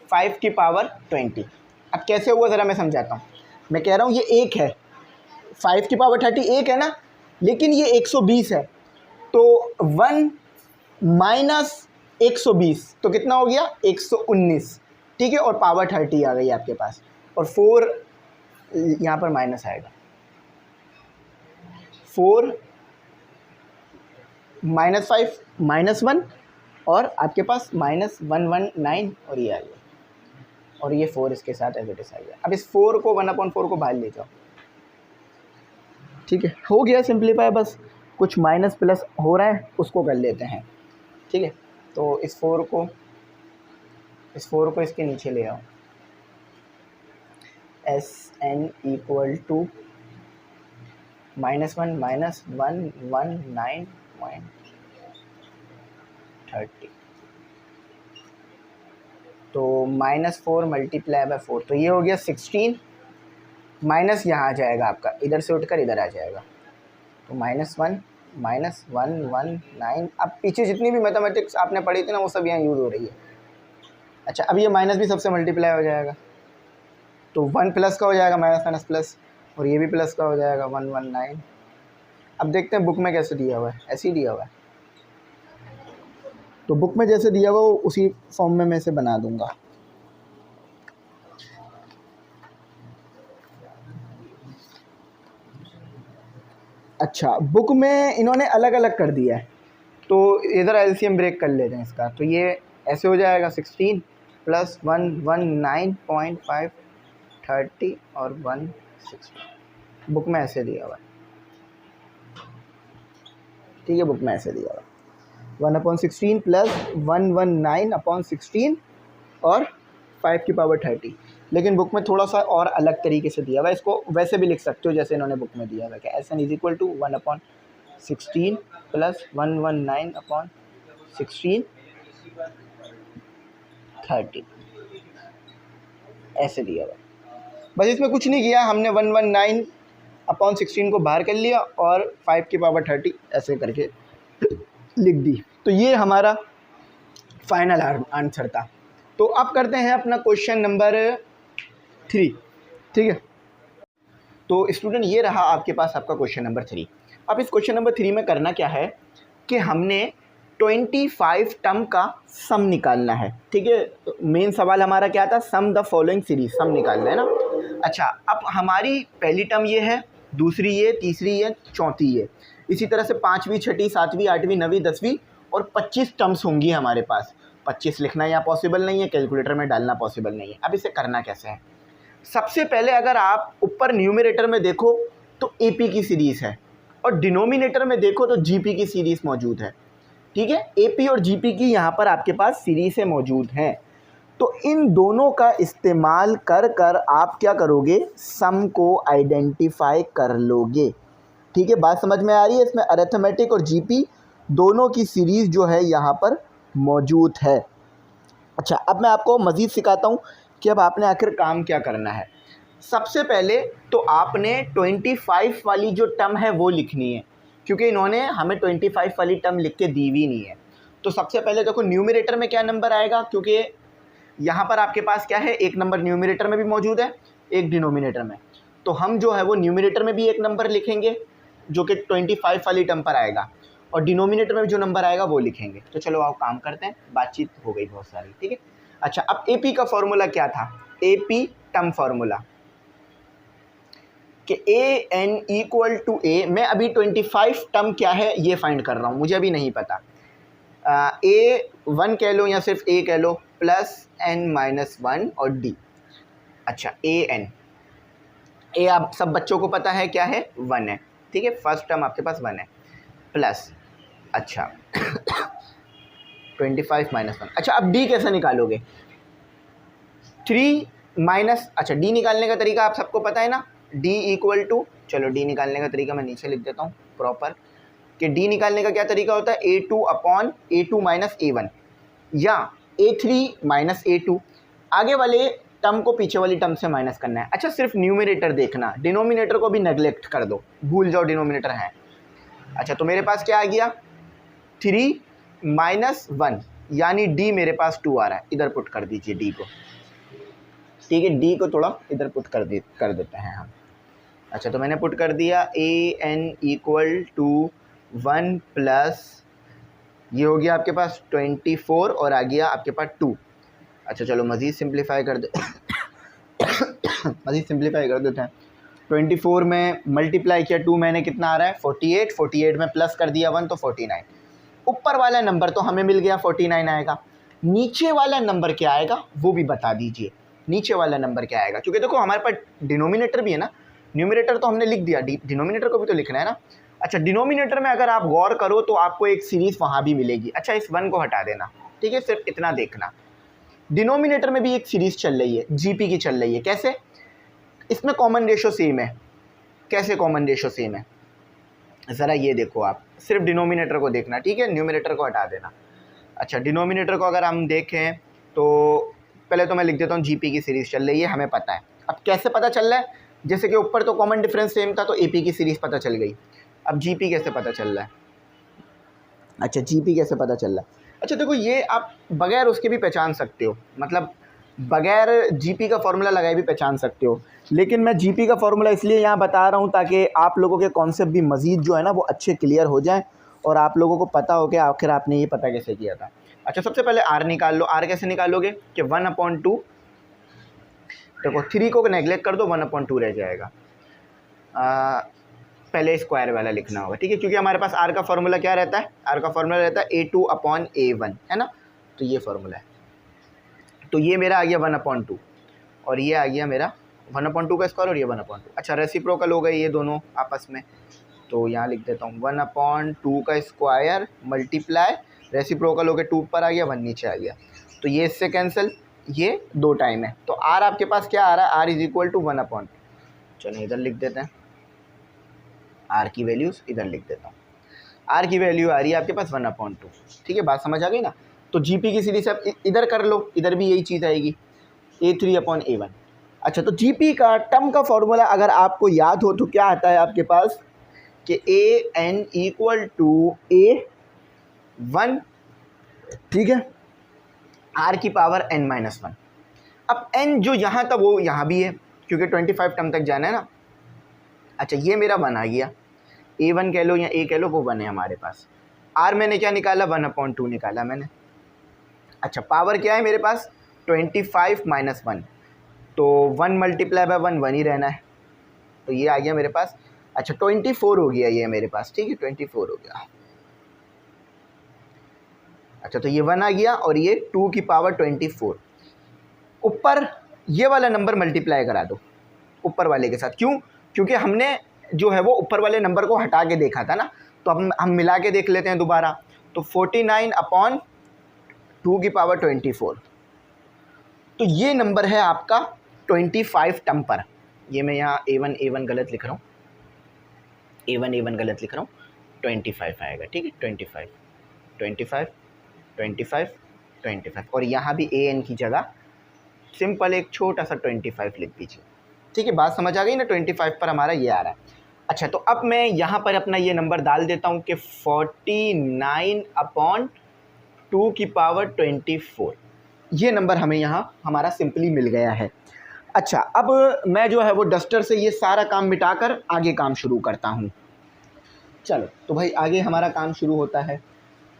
5 की पावर 20। अब कैसे हुआ ज़रा मैं समझाता हूँ। मैं कह रहा हूँ ये 1 है, 5 की पावर 30 1 है ना, लेकिन ये 120 है, तो 1 - 120 तो कितना हो गया 119, ठीक है, और पावर 30 आ गई आपके पास, और 4 यहाँ पर माइनस आएगा, 4 -5 -1 और आपके पास -119 और ये आ गया, और ये 4 इसके साथ एज इट इज आ गया। अब इस 4 को 1/4 को बाहर ले जाओ, ठीक है, हो गया सिंप्लीफाई। बस कुछ माइनस प्लस हो रहा है उसको कर लेते हैं, ठीक है। तो इस 4 को इसके नीचे ले आओ, SN इक्वल टू -1 - 119.30, तो -4 × 4, तो ये हो गया 16, माइनस यहाँ आ जाएगा आपका, इधर से उठकर इधर आ जाएगा, तो -1 - 119। अब पीछे जितनी भी मैथमेटिक्स आपने पढ़ी थी ना वो सब यहाँ यूज़ हो रही है। अच्छा, अब ये माइनस भी सबसे मल्टीप्लाई हो जाएगा, तो 1 प्लस का हो जाएगा माइनस प्लस, और ये भी प्लस का हो जाएगा 119। अब देखते हैं बुक में कैसे दिया हुआ है, ऐसे ही दिया हुआ है, तो बुक में जैसे दिया हुआ वो उसी फॉर्म में मैं इसे बना दूंगा। अच्छा, बुक में इन्होंने अलग अलग कर दिया है, तो इधर एलसीएम ब्रेक कर लेते हैं इसका, तो ये ऐसे हो जाएगा 16 + 119.5 30 और 160, बुक में ऐसे दिया हुआ है, ठीक है, बुक में ऐसे दिया हुआ है 1/16 + 119/16 और 5 की पावर 30, लेकिन बुक में थोड़ा सा और अलग तरीके से दिया हुआ है। इसको वैसे भी लिख सकते हो जैसे इन्होंने बुक में दिया हुआ है कि SN = 1/16 + 119/16 30, ऐसे दिया हुआ है। बस इसमें कुछ नहीं किया हमने, 119/16 को बाहर कर लिया और 5 की पावर 30 ऐसे करके लिख दी, तो ये हमारा फाइनल आंसर था। तो अब करते हैं अपना क्वेश्चन नंबर 3, ठीक है। तो स्टूडेंट ये रहा आपके पास आपका क्वेश्चन नंबर 3। अब इस क्वेश्चन नंबर 3 में करना क्या है कि हमने 25 टर्म का सम निकालना है, ठीक है। तो मेन सवाल हमारा क्या था, सम द फॉलोइंग सीरीज, सम निकालना है ना। अच्छा, अब हमारी पहली टर्म ये है, दूसरी ये, तीसरी ये, चौथी ये, इसी तरह से 5वीं 6वीं 7वीं 8वीं 9वीं 10वीं और 25 टर्म्स होंगी हमारे पास। 25 लिखना यहाँ पॉसिबल नहीं है, कैलकुलेटर में डालना पॉसिबल नहीं है। अब इसे करना कैसे है, सबसे पहले अगर आप ऊपर न्यूमरेटर में देखो तो AP की सीरीज़ है और डिनोमिनेटर में देखो तो GP की सीरीज़ मौजूद है, ठीक है। AP और GP की यहाँ पर आपके पास सीरीज़ें मौजूद हैं, तो इन दोनों का इस्तेमाल कर कर आप क्या करोगे, सम को आइडेंटिफाई कर लोगे, ठीक है। बात समझ में आ रही है, इसमें अरिथमेटिक और GP दोनों की सीरीज़ जो है यहाँ पर मौजूद है। अच्छा, अब मैं आपको मज़ीद सिखाता हूँ कि अब आपने आखिर काम क्या करना है। सबसे पहले तो आपने 25 वाली जो टर्म है वो लिखनी है, क्योंकि इन्होंने हमें 25 वाली टर्म लिख के दी भी नहीं है। तो सबसे पहले देखो न्यूमरेटर में क्या नंबर आएगा, क्योंकि यहाँ पर आपके पास क्या है, एक नंबर न्यूमरेटर में भी मौजूद है, एक डिनोमिनेटर में। तो हम जो है वो न्यूमरेटर में भी एक नंबर लिखेंगे जो कि 25 वाली टर्म पर आएगा, और डिनोमिनेटर में जो नंबर आएगा वो लिखेंगे। तो चलो आओ काम करते हैं, बातचीत हो गई बहुत सारी, ठीक है। अच्छा, अब ए पी का फॉर्मूला क्या था, ए पी टर्म फार्मूला कि ए एन इक्वल टू ए, मैं अभी 25 टर्म क्या है ये फाइंड कर रहा हूँ, मुझे अभी नहीं पता। ए वन कह लो या सिर्फ ए कह लो, प्लस एन माइनस वन और डी। अच्छा, ए एन, ए आप सब बच्चों को पता है क्या है, वन है, ठीक है, फर्स्ट टर्म आपके पास वन है, प्लस अच्छा 25 माइनस वन। अच्छा, अब डी कैसे निकालोगे, 3 माइनस, अच्छा डी निकालने का तरीका आप सबको पता है ना, डी इक्वल टू, चलो डी निकालने का तरीका मैं नीचे लिख देता हूँ प्रॉपर, कि डी निकालने का क्या तरीका होता है, A2 upon A2 minus A1 या A3 माइनस A2, आगे वाले टर्म को पीछे वाली टर्म से माइनस करना है। अच्छा, सिर्फ न्यूमरेटर देखना, डिनोमिनेटर को भी नेग्लेक्ट कर दो, भूल जाओ डिनोमिनेटर है। अच्छा, तो मेरे पास क्या आ गया, 3 माइनस 1, यानी डी मेरे पास 2 आ रहा है, इधर पुट कर दीजिए डी को, ठीक है, डी को थोड़ा इधर पुट कर देते हैं हम। अच्छा, तो मैंने पुट कर दिया A N equal to 1 plus ये हो गया आपके पास 24 और आ गया आपके पास 2। अच्छा, चलो मज़ीद सिंप्लीफाई कर दे मज़ीद सिंप्लीफाई कर देते हैं। 24 में मल्टीप्लाई किया 2 मैंने, कितना आ रहा है 48, 48 में प्लस कर दिया 1 तो 49। ऊपर वाला नंबर तो हमें मिल गया 49 आएगा, नीचे वाला नंबर क्या आएगा वो भी बता दीजिए, नीचे वाला नंबर क्या आएगा, क्योंकि देखो हमारे पास डिनोमिनेटर भी है ना, न्यूमरेटर तो हमने लिख दिया, डिनोमिनेटर को भी तो लिखना है ना। अच्छा, डिनोमिनेटर में अगर आप गौर करो तो आपको एक सीरीज़ वहाँ भी मिलेगी। अच्छा, इस 1 को हटा देना, ठीक है, सिर्फ इतना देखना, डिनोमिनेटर में भी एक सीरीज़ चल रही है, जीपी की चल रही है। कैसे, इसमें कॉमन रेशो सेम है, कैसे कॉमन रेशो सेम है, ज़रा ये देखो, आप सिर्फ डिनोमिनेटर को देखना, ठीक है, न्यूमरेटर को हटा देना। अच्छा, डिनोमिनेटर को अगर हम देखें तो पहले तो मैं लिख देता हूँ जीपी की सीरीज़ चल रही है, हमें पता है। अब कैसे पता चल रहा है, जैसे कि ऊपर तो कॉमन डिफरेंस सेम था तो एपी की सीरीज़ पता चल गई, अब जीपी कैसे पता चल रहा है। अच्छा, जीपी कैसे पता चल रहा है, अच्छा देखो ये आप बगैर उसके भी पहचान सकते हो, मतलब बगैर जीपी का फॉर्मूला लगाए भी पहचान सकते हो, लेकिन मैं जीपी का फॉर्मूला इसलिए यहाँ बता रहा हूँ ताकि आप लोगों के कॉन्सेप्ट भी मज़ीद जो है ना वो अच्छे क्लियर हो जाएँ और आप लोगों को पता हो कि आखिर आपने ये पता कैसे किया था। अच्छा, सबसे पहले आर निकाल लो, आर कैसे निकालोगे कि 1/2, देखो 3 को नेगलेक्ट कर दो, 1/2 रह जाएगा। पहले स्क्वायर वाला लिखना होगा, ठीक है, क्योंकि हमारे पास आर का फॉर्मूला क्या रहता है, आर का फॉर्मूला रहता है A2/A1, है ना, तो ये फॉर्मूला है। तो ये मेरा आ गया 1/2 और ये आ गया मेरा 1/2 का स्क्वायर और ये 1/2। अच्छा, रेसिप्रोकल हो गए ये दोनों आपस में, तो यहाँ लिख देता हूँ 1/2 का स्क्वायर मल्टीप्लाई, रेसिप्रोकल हो गए 2 ऊपर आ गया 1 नीचे आ गया, तो ये इससे कैंसिल, ये 2 टाइम है, तो आर आपके पास क्या आ रहा है, आर इज इक्वल टू 1/2। चलो इधर लिख देते हैं, आर की वैल्यूज़ इधर लिख देता हूँ, आर की वैल्यू आ रही है आपके पास 1/2, ठीक है, बात समझ आ गई ना। तो जीपी की सीरीज आप इधर कर लो, इधर भी यही चीज़ आएगी, A3/A1। अच्छा, तो जीपी का टर्म का फॉर्मूला अगर आपको याद हो तो क्या आता है आपके पास कि AN इक्वल टू A1, ठीक है, R की पावर n-1। अब n जो यहाँ था वो यहाँ भी है, क्योंकि 25 टर्म तक जाना है ना। अच्छा, ये मेरा 1 आ गया, A1 कह लो या A कह लो, वो 1 है हमारे पास। R मैंने क्या निकाला, 1/2 निकाला मैंने। अच्छा, पावर क्या है मेरे पास, 25 माइनस 1, तो 1 मल्टीप्लाई बाय 1 1 ही रहना है, तो ये आ गया मेरे पास। अच्छा, 24 हो गया ये मेरे पास, ठीक है, 24 हो गया। अच्छा, तो ये 1 आ गया और ये 2 की पावर 24, ऊपर ये वाला नंबर मल्टीप्लाई करा दो ऊपर वाले के साथ। क्यों, क्योंकि हमने जो है वो ऊपर वाले नंबर को हटा के देखा था ना, तो हम मिला के देख लेते हैं दोबारा। तो 49/2 की पावर 24, तो ये नंबर है आपका 25 टर्म पर। ये मैं यहाँ A1 गलत लिख रहा हूँ, A1 गलत लिख रहा हूँ, 25 आएगा, ठीक है, 25 25 25 25, और यहाँ भी AN की जगह सिंपल एक छोटा सा 25 लिख दीजिए, ठीक है, बात समझ आ गई ना। 25 पर हमारा ये आ रहा है। अच्छा, तो अब मैं यहाँ पर अपना ये नंबर डाल देता हूँ कि 49/2⁴ ये नंबर हमें यहाँ हमारा सिंपली मिल गया है। अच्छा, अब मैं जो है वो डस्टर से ये सारा काम मिटाकर आगे काम शुरू करता हूँ। चलो तो भाई आगे हमारा काम शुरू होता है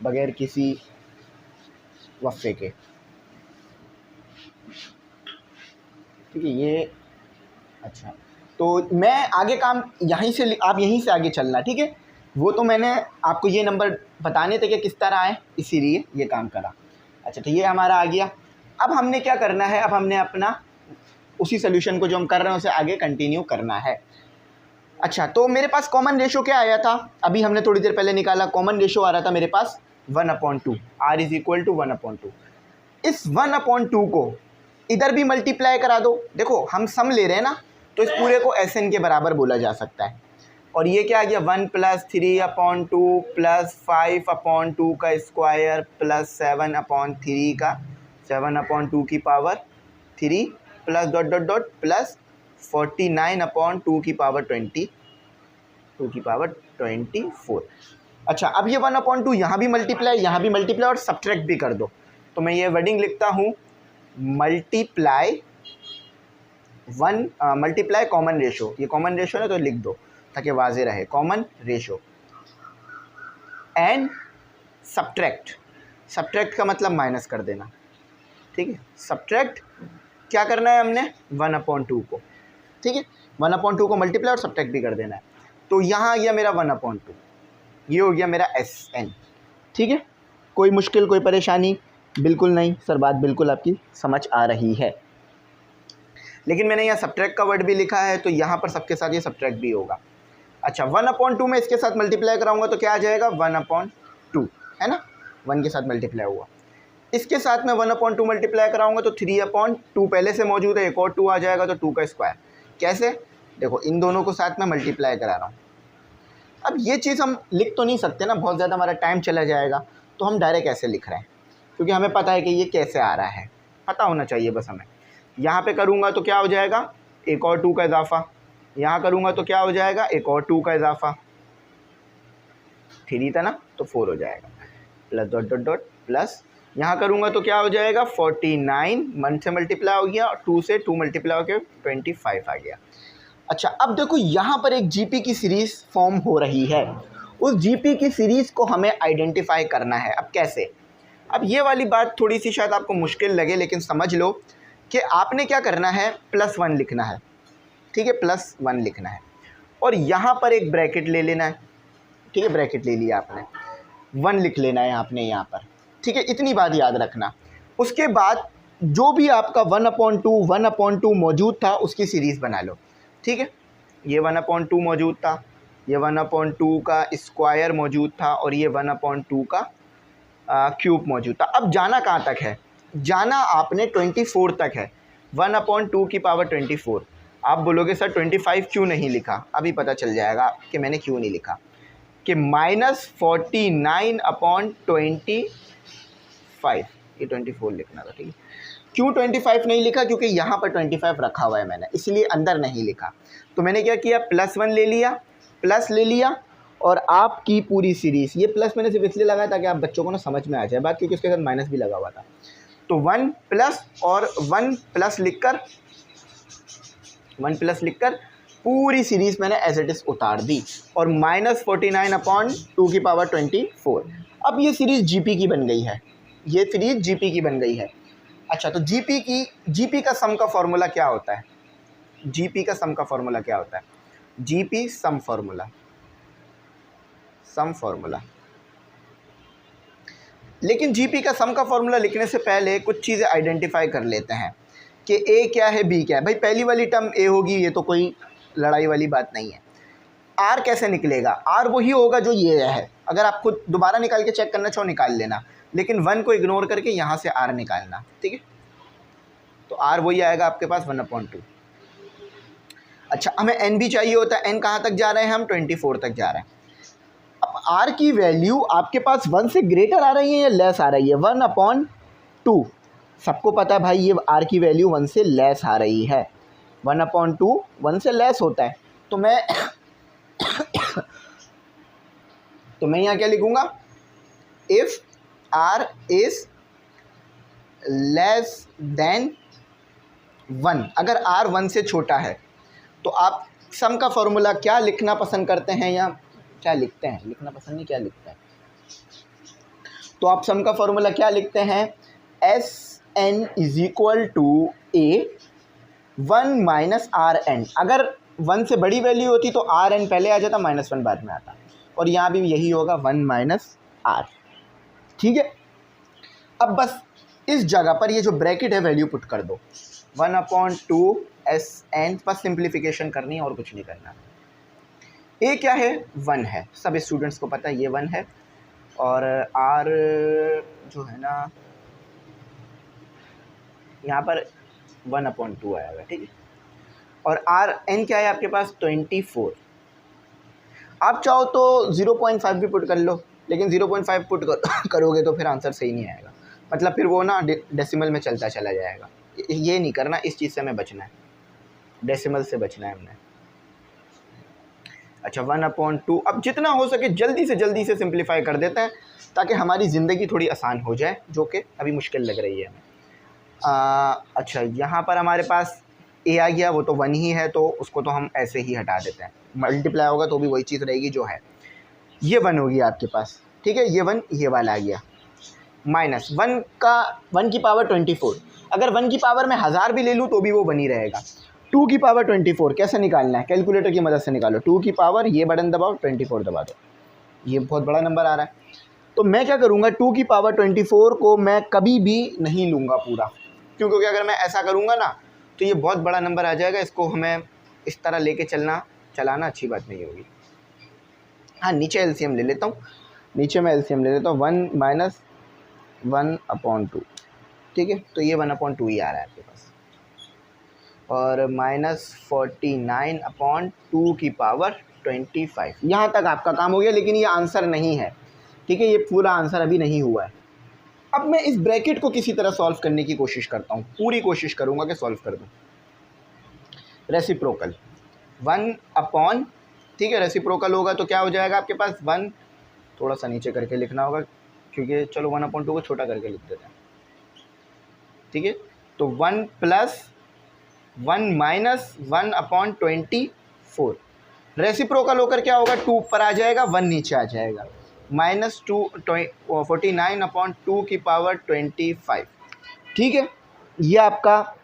बगैर किसी वक्फे के। ठीक है, ये अच्छा, तो मैं आगे काम यहीं से, आप यहीं से आगे चलना। ठीक है, वो तो मैंने आपको ये नंबर बताने थे कि किस तरह आए, इसीलिए ये काम करा। अच्छा, तो ये हमारा आ गया। अब हमने क्या करना है, अब हमने अपना उसी सोल्यूशन को जो हम कर रहे हैं उसे आगे कंटिन्यू करना है। अच्छा, तो मेरे पास कॉमन रेशो क्या आया था, अभी हमने थोड़ी देर पहले निकाला। कॉमन रेशो आ रहा था मेरे पास 1/2, R = 1/2। इस 1/2 को इधर भी मल्टीप्लाई करा दो। देखो हम सम ले रहे हैं ना, तो इस पूरे को SN के बराबर बोला जा सकता है। और ये क्या आ गया, 1 + 3/2 + 5/2 का स्क्वायर प्लस 7/3 का 7/2³ plus dot dot dot plus 49/2⁴। अच्छा, अब ये 1/2 यहाँ भी मल्टीप्लाई, यहाँ भी मल्टीप्लाई और सब्ट्रैक्ट भी कर दो। तो मैं ये वर्डिंग लिखता हूँ, मल्टीप्लाई कॉमन रेशो। ये कॉमन रेशो है तो लिख दो ताकि वाजे रहे, कॉमन रेशो एंड सब्ट्रैक्ट का मतलब माइनस कर देना। ठीक है, सब्ट्रैक्ट क्या करना है हमने, 1/2 को। ठीक है, 1/2 को मल्टीप्लाई और सब्ट्रैक्ट भी कर देना है। तो यहाँ आ गया मेरा 1/2, ये हो गया मेरा SN। ठीक है, कोई मुश्किल, कोई परेशानी? बिल्कुल नहीं सर, बात बिल्कुल आपकी समझ आ रही है। लेकिन मैंने यहाँ सब्ट्रैक्ट का वर्ड भी लिखा है, तो यहाँ पर सबके साथ ये सब्ट्रैक्ट भी होगा। अच्छा, 1/2 में इसके साथ मल्टीप्लाई कराऊंगा तो क्या आ जाएगा, 1/2 है ना, 1 के साथ मल्टीप्लाई हुआ। इसके साथ में 1/2 मल्टीप्लाई कराऊंगा तो 3/2 पहले से मौजूद है, एक और 2 आ जाएगा तो 2 का स्क्वायर। कैसे, देखो इन दोनों को साथ में मल्टीप्लाई करा रहा हूँ। अब ये चीज़ हम लिख तो नहीं सकते ना, बहुत ज़्यादा हमारा टाइम चला जाएगा, तो हम डायरेक्ट ऐसे लिख रहे हैं क्योंकि हमें पता है कि ये कैसे आ रहा है, पता होना चाहिए बस हमें। यहाँ पे करूँगा तो क्या हो जाएगा, एक और 2 का इजाफा। यहाँ करूँगा तो क्या हो जाएगा, एक और 2 का इजाफा। 3 था ना, तो 4 हो जाएगा, plus dot dot dot plus. यहाँ करूँगा तो क्या हो जाएगा, 49 1 से मल्टीप्लाई हो गया और 2 से 2 मल्टीप्लाई हो गया 25 आ गया। अच्छा, अब देखो यहाँ पर एक GP की सीरीज़ फॉर्म हो रही है। उस GP की सीरीज़ को हमें आइडेंटिफाई करना है। अब कैसे, अब ये वाली बात थोड़ी सी शायद आपको मुश्किल लगे, लेकिन समझ लो कि आपने क्या करना है, +1 लिखना है। ठीक है, +1 लिखना है और यहाँ पर एक ब्रैकेट ले लेना है। ठीक है, ब्रैकेट ले लिया आपने, 1 लिख लेना है आपने यहाँ पर। ठीक है, इतनी बात याद रखना। उसके बाद जो भी आपका 1/2 मौजूद था उसकी सीरीज़ बना लो। ठीक है, ये 1/2 मौजूद था, ये 1/2 का स्क्वायर मौजूद था और ये 1/2 का क्यूब मौजूद था। अब जाना कहाँ तक है, जाना आपने 24 तक है, 1/2⁴। आप बोलोगे सर 25 क्यों नहीं लिखा, अभी पता चल जाएगा कि मैंने क्यों नहीं लिखा, कि -49/25, ये 24 लिखना था। ठीक है, क्यों 25 नहीं लिखा, क्योंकि यहाँ पर 25 रखा हुआ है मैंने, इसलिए अंदर नहीं लिखा। तो मैंने क्या किया, +1 ले लिया, प्लस ले लिया और आपकी पूरी सीरीज़, ये प्लस मैंने सिर्फ इसलिए लगाया ताकि आप बच्चों को ना समझ में आ जाए बात, क्योंकि उसके साथ माइनस भी लगा हुआ था। तो 1 प्लस और 1 प्लस लिखकर पूरी सीरीज़ मैंने एज इट इज़ उतार दी और -49/2⁴। अब ये सीरीज़ GP की बन गई है, ये सीरीज़ GP की बन गई है। अच्छा, तो GP का सम का फॉर्मूला क्या होता है, GP का सम का फॉर्मूला क्या होता है, GP सम फॉर्मूला। लेकिन GP का सम का फॉर्मूला लिखने से पहले कुछ चीज़ें आइडेंटिफाई कर लेते हैं कि A क्या है, B क्या है। भाई पहली वाली टर्म A होगी, ये तो कोई लड़ाई वाली बात नहीं है। R कैसे निकलेगा, R वही होगा जो ये है। अगर आप खुद दोबारा निकाल के चेक करना चाहो निकाल लेना, लेकिन 1 को इग्नोर करके यहाँ से R निकालना। ठीक है, तो R वही आएगा आपके पास 1/2। अच्छा, हमें N भी चाहिए होता है, N कहाँ तक जा रहे हैं हम, 24 तक जा रहे हैं। अब R की वैल्यू आपके पास 1 से ग्रेटर आ रही है या लेस आ रही है, 1/2। सबको पता है भाई ये R की वैल्यू 1 से लेस आ रही है। 1/2 1 से लेस होता है, तो मैं यहाँ क्या लिखूँगा, if r is less than 1, अगर r 1 से छोटा है तो आप सम का फॉर्मूला क्या लिखना पसंद करते हैं, या क्या लिखते हैं, लिखना पसंद नहीं, क्या लिखते हैं, तो आप सम का फॉर्मूला क्या लिखते हैं, Sn is equal to a 1 minus r n. अगर 1 से बड़ी वैल्यू होती तो आर एन पहले आ जाता, -1 बाद में आता, और यहाँ भी यही होगा 1 माइनस आर। ठीक है, अब बस इस जगह पर ये जो ब्रैकेट है वैल्यू पुट कर दो, 1/2 Sn, बस सिंप्लीफिकेशन करनी है और कुछ नहीं करना। a क्या है, 1 है, सब स्टूडेंट्स को पता है ये 1 है, और r जो है ना यहाँ पर 1/2 आएगा। ठीक है, और Rn क्या है आपके पास, 24। आप चाहो तो 0.5 भी पुट कर लो, लेकिन 0.5 पुट करोगे तो फिर आंसर सही नहीं आएगा, मतलब फिर वो ना डेसिमल में चलता चला जाएगा। ये नहीं करना, इस चीज़ से हमें बचना है, डेसिमल से बचना है हमने। अच्छा, 1/2, अब जितना हो सके जल्दी से सिंप्लीफाई कर देते हैं ताकि हमारी ज़िंदगी थोड़ी आसान हो जाए, जो कि अभी मुश्किल लग रही है हमें। अच्छा, यहाँ पर हमारे पास a आ गया, वो तो 1 ही है, तो उसको तो हम ऐसे ही हटा देते हैं, मल्टीप्लाई होगा तो भी वही चीज़ रहेगी जो है, ये 1 होगी आपके पास। ठीक है, ये 1 ये वाला आ गया, माइनस 1 की पावर 24, अगर 1 की पावर में 1000 भी ले लूँ तो भी वो 1 ही रहेगा। 2 की पावर 24 कैसे निकालना है, कैलकुलेटर की मदद से निकालो। 2 की पावर, ये बटन दबाओ, 24 दबा दो, ये बहुत बड़ा नंबर आ रहा है, तो मैं क्या करूँगा, 2 की पावर 24 को मैं कभी भी नहीं लूँगा पूरा, क्योंकि अगर मैं ऐसा करूँगा ना तो ये बहुत बड़ा नंबर आ जाएगा, इसको हमें इस तरह लेके चलाना अच्छी बात नहीं होगी। हाँ, नीचे एलसीएम ले लेता हूँ, नीचे मैं एलसीएम ले लेता हूँ, 1 माइनस 1/2। ठीक है, तो ये 1/2 ही आ रहा है आपके पास, और -49/2 की पावर 25। यहाँ तक आपका काम हो गया, लेकिन ये आंसर नहीं है। ठीक है, ये पूरा आंसर अभी नहीं हुआ है। अब मैं इस ब्रैकेट को किसी तरह सॉल्व करने की कोशिश करता हूँ, पूरी कोशिश करूँगा कि सॉल्व कर दूँ। रेसिप्रोकल 1/, ठीक है, रेसिप्रोकल होगा तो क्या हो जाएगा आपके पास 1, थोड़ा सा नीचे करके लिखना होगा, क्योंकि चलो 1/2 को छोटा करके लिख देते हैं। ठीक है, तो 1 + 1 माइनस 1/24, रेसिप्रोकल होकर क्या होगा, 2 ऊपर आ जाएगा, 1 नीचे आ जाएगा, -49/2 की पावर 25। ठीक है, ये आपका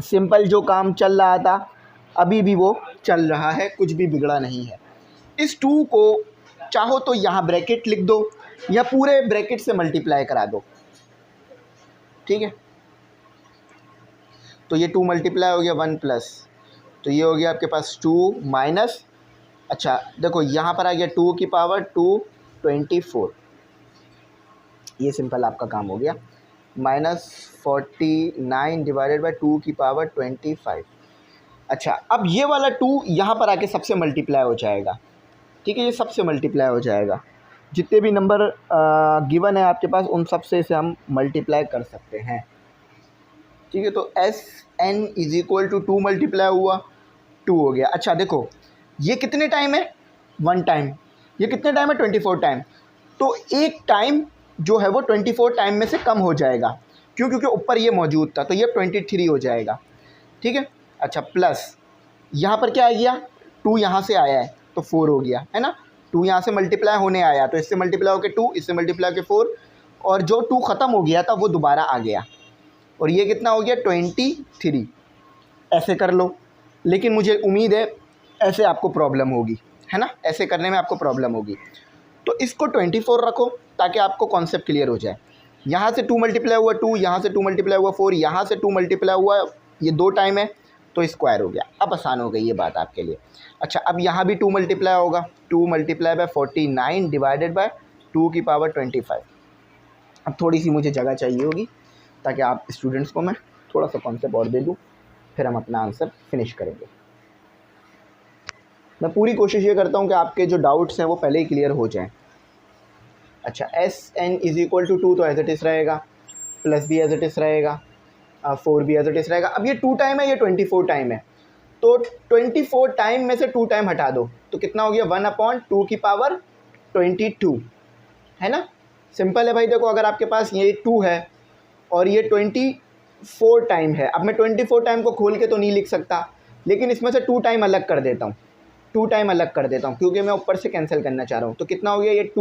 सिंपल जो काम चल रहा था अभी भी वो चल रहा है, कुछ भी बिगड़ा नहीं है। इस 2 को चाहो तो यहाँ ब्रैकेट लिख दो या पूरे ब्रैकेट से मल्टीप्लाई करा दो। ठीक है, तो ये 2 मल्टीप्लाई हो गया 1 प्लस, तो ये हो गया आपके पास 2 माइनस, अच्छा देखो यहाँ पर आ गया 2 की पावर 24, ये सिंपल आपका काम हो गया, -49 डिवाइडेड बाय 2 की पावर 25। अच्छा, अब ये वाला 2 यहाँ पर आके सबसे मल्टीप्लाई हो जाएगा। ठीक है, ये सबसे मल्टीप्लाई हो जाएगा, जितने भी नंबर गिवन है आपके पास उन सब से इसे हम मल्टीप्लाई कर सकते हैं। ठीक है, तो Sn is equal to 2 multiply हुआ 2 हो गया। अच्छा देखो, ये कितने टाइम है, 1 टाइम, ये कितने टाइम है, 24 टाइम, तो एक टाइम जो है वो 24 टाइम में से कम हो जाएगा, क्यों, क्योंकि ऊपर ये मौजूद था, तो ये 23 हो जाएगा। ठीक है, अच्छा प्लस यहाँ पर क्या आ गया, 2 यहाँ से आया है तो 4 हो गया, है ना, 2 यहाँ से मल्टीप्लाई होने आया तो इससे मल्टीप्लाई होकर 2, इससे मल्टीप्लाई होकर 4, और जो 2 ख़त्म हो गया था वो दोबारा आ गया, और ये कितना हो गया 23। ऐसे कर लो, लेकिन मुझे उम्मीद है ऐसे आपको प्रॉब्लम होगी, है ना, ऐसे करने में आपको प्रॉब्लम होगी, तो इसको 24 रखो ताकि आपको कॉन्सेप्ट क्लियर हो जाए। यहाँ से 2 मल्टीप्लाई हुआ 2, यहाँ से 2 मल्टीप्लाई हुआ 4, यहाँ से 2 मल्टीप्लाई हुआ, ये 2 टाइम है तो स्क्वायर हो गया। अब आसान हो गई ये बात आपके लिए। अच्छा, अब यहाँ भी 2 मल्टीप्लाई होगा, 2 मल्टीप्लाई बाय 49 डिवाइडेड बाय 2 की पावर 25। अब थोड़ी सी मुझे जगह चाहिए होगी ताकि आप स्टूडेंट्स को मैं थोड़ा सा कॉन्सेप्ट और दे दूँ, फिर हम अपना आंसर फिनिश करेंगे। मैं पूरी कोशिश ये करता हूँ कि आपके जो डाउट्स हैं वो पहले ही क्लियर हो जाएं। अच्छा, Sn इज इक्वल टू 2 तो एज इट इज़ रहेगा, प्लस भी एज इट इज़ रहेगा, 4 भी एज इट इज़ रहेगा। अब ये 2 टाइम है, ये 24 टाइम है, तो 24 टाइम में से 2 टाइम हटा दो तो कितना हो गया 1/2 की पावर 22, है ना। सिंपल है भाई। देखो अगर आपके पास ये 2 है और ये 24 टाइम है, अब मैं 24 टाइम को खोल के तो नहीं लिख सकता, लेकिन इसमें से 2 टाइम अलग कर देता हूँ, 2 टाइम अलग कर देता हूँ क्योंकि मैं ऊपर से कैंसिल करना चाह रहा हूँ। तो कितना हो गया ये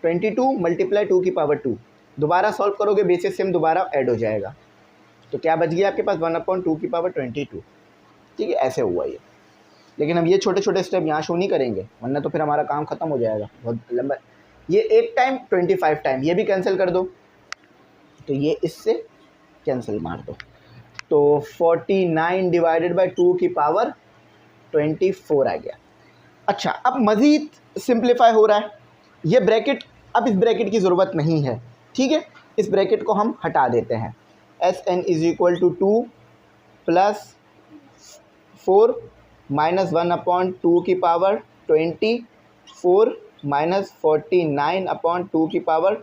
22 मल्टीप्लाई 2 की पावर 2, दोबारा सॉल्व करोगे बेसिस सेम दोबारा ऐड हो जाएगा। तो क्या बच गया आपके पास 1/2 की पावर 22। ठीक है, ऐसे हुआ ये। लेकिन हम ये छोटे छोटे स्टेप यहाँ शो नहीं करेंगे वरना तो फिर हमारा काम ख़त्म हो जाएगा, बहुत लंबा। ये 1 टाइम 25 टाइम, ये भी कैंसिल कर दो, तो ये इससे कैंसिल मार दो। तो 49 डिवाइडेड बाई 2 की पावर 24 आ गया। अच्छा, अब मज़ीद सिंप्लीफाई हो रहा है। ये ब्रैकेट, अब इस ब्रैकेट की ज़रूरत नहीं है, ठीक है, इस ब्रैकेट को हम हटा देते हैं। SN = 2 प्लस 4 माइनस 1/2 की पावर 24 माइनस 49/2 की पावर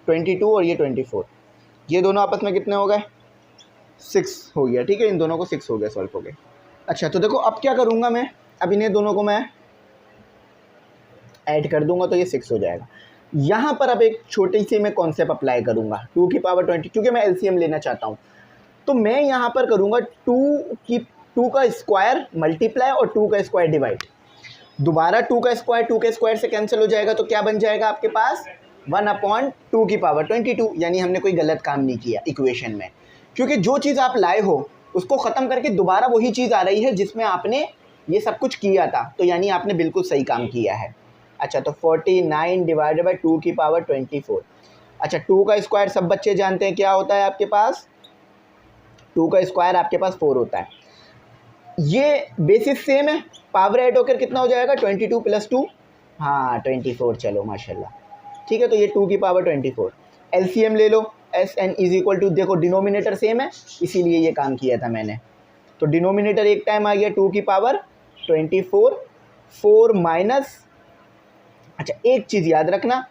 22 और ये 24, ये दोनों आपस में कितने हो गए 6 हो गया। ठीक है, इन दोनों को 6 हो गया, सॉल्व हो गए। अच्छा, तो देखो अब क्या करूँगा मैं, अब इन्हें दोनों को मैं ऐड कर दूंगा तो ये 6 हो जाएगा। यहाँ पर अब एक छोटी सी मैं कॉन्सेप्ट अप्लाई करूँगा 2 की पावर 20, क्योंकि मैं LCM लेना चाहता हूँ। तो मैं यहाँ पर करूँगा 2 का स्क्वायर मल्टीप्लाई और 2 का स्क्वायर डिवाइड। दोबारा 2 का स्क्वायर से कैंसिल हो जाएगा, तो क्या बन जाएगा आपके पास 1/2 की पावर 22। यानी हमने कोई गलत काम नहीं किया इक्वेशन में, क्योंकि जो चीज़ आप लाए हो उसको ख़त्म करके दोबारा वही चीज़ आ रही है जिसमें आपने ये सब कुछ किया था, तो यानी आपने बिल्कुल सही काम किया है। अच्छा, तो 49 डिवाइडेड बाई 2 की पावर 24। अच्छा, 2 का स्क्वायर सब बच्चे जानते हैं क्या होता है आपके पास, 2 का स्क्वायर आपके पास 4 होता है। ये बेसिस सेम है, पावर ऐड होकर कितना हो जाएगा 22 प्लस 2, हाँ 24, चलो माशाल्लाह। ठीक है, तो ये 2 की पावर 24। LCM ले लो, SN = देखो डिनोमिनेटर सेम है इसीलिए ये काम किया था मैंने। तो डिनोमिनेटर एक टाइम आ गया 2 की पावर 24, 4 माइनस, अच्छा एक चीज़ याद रखना,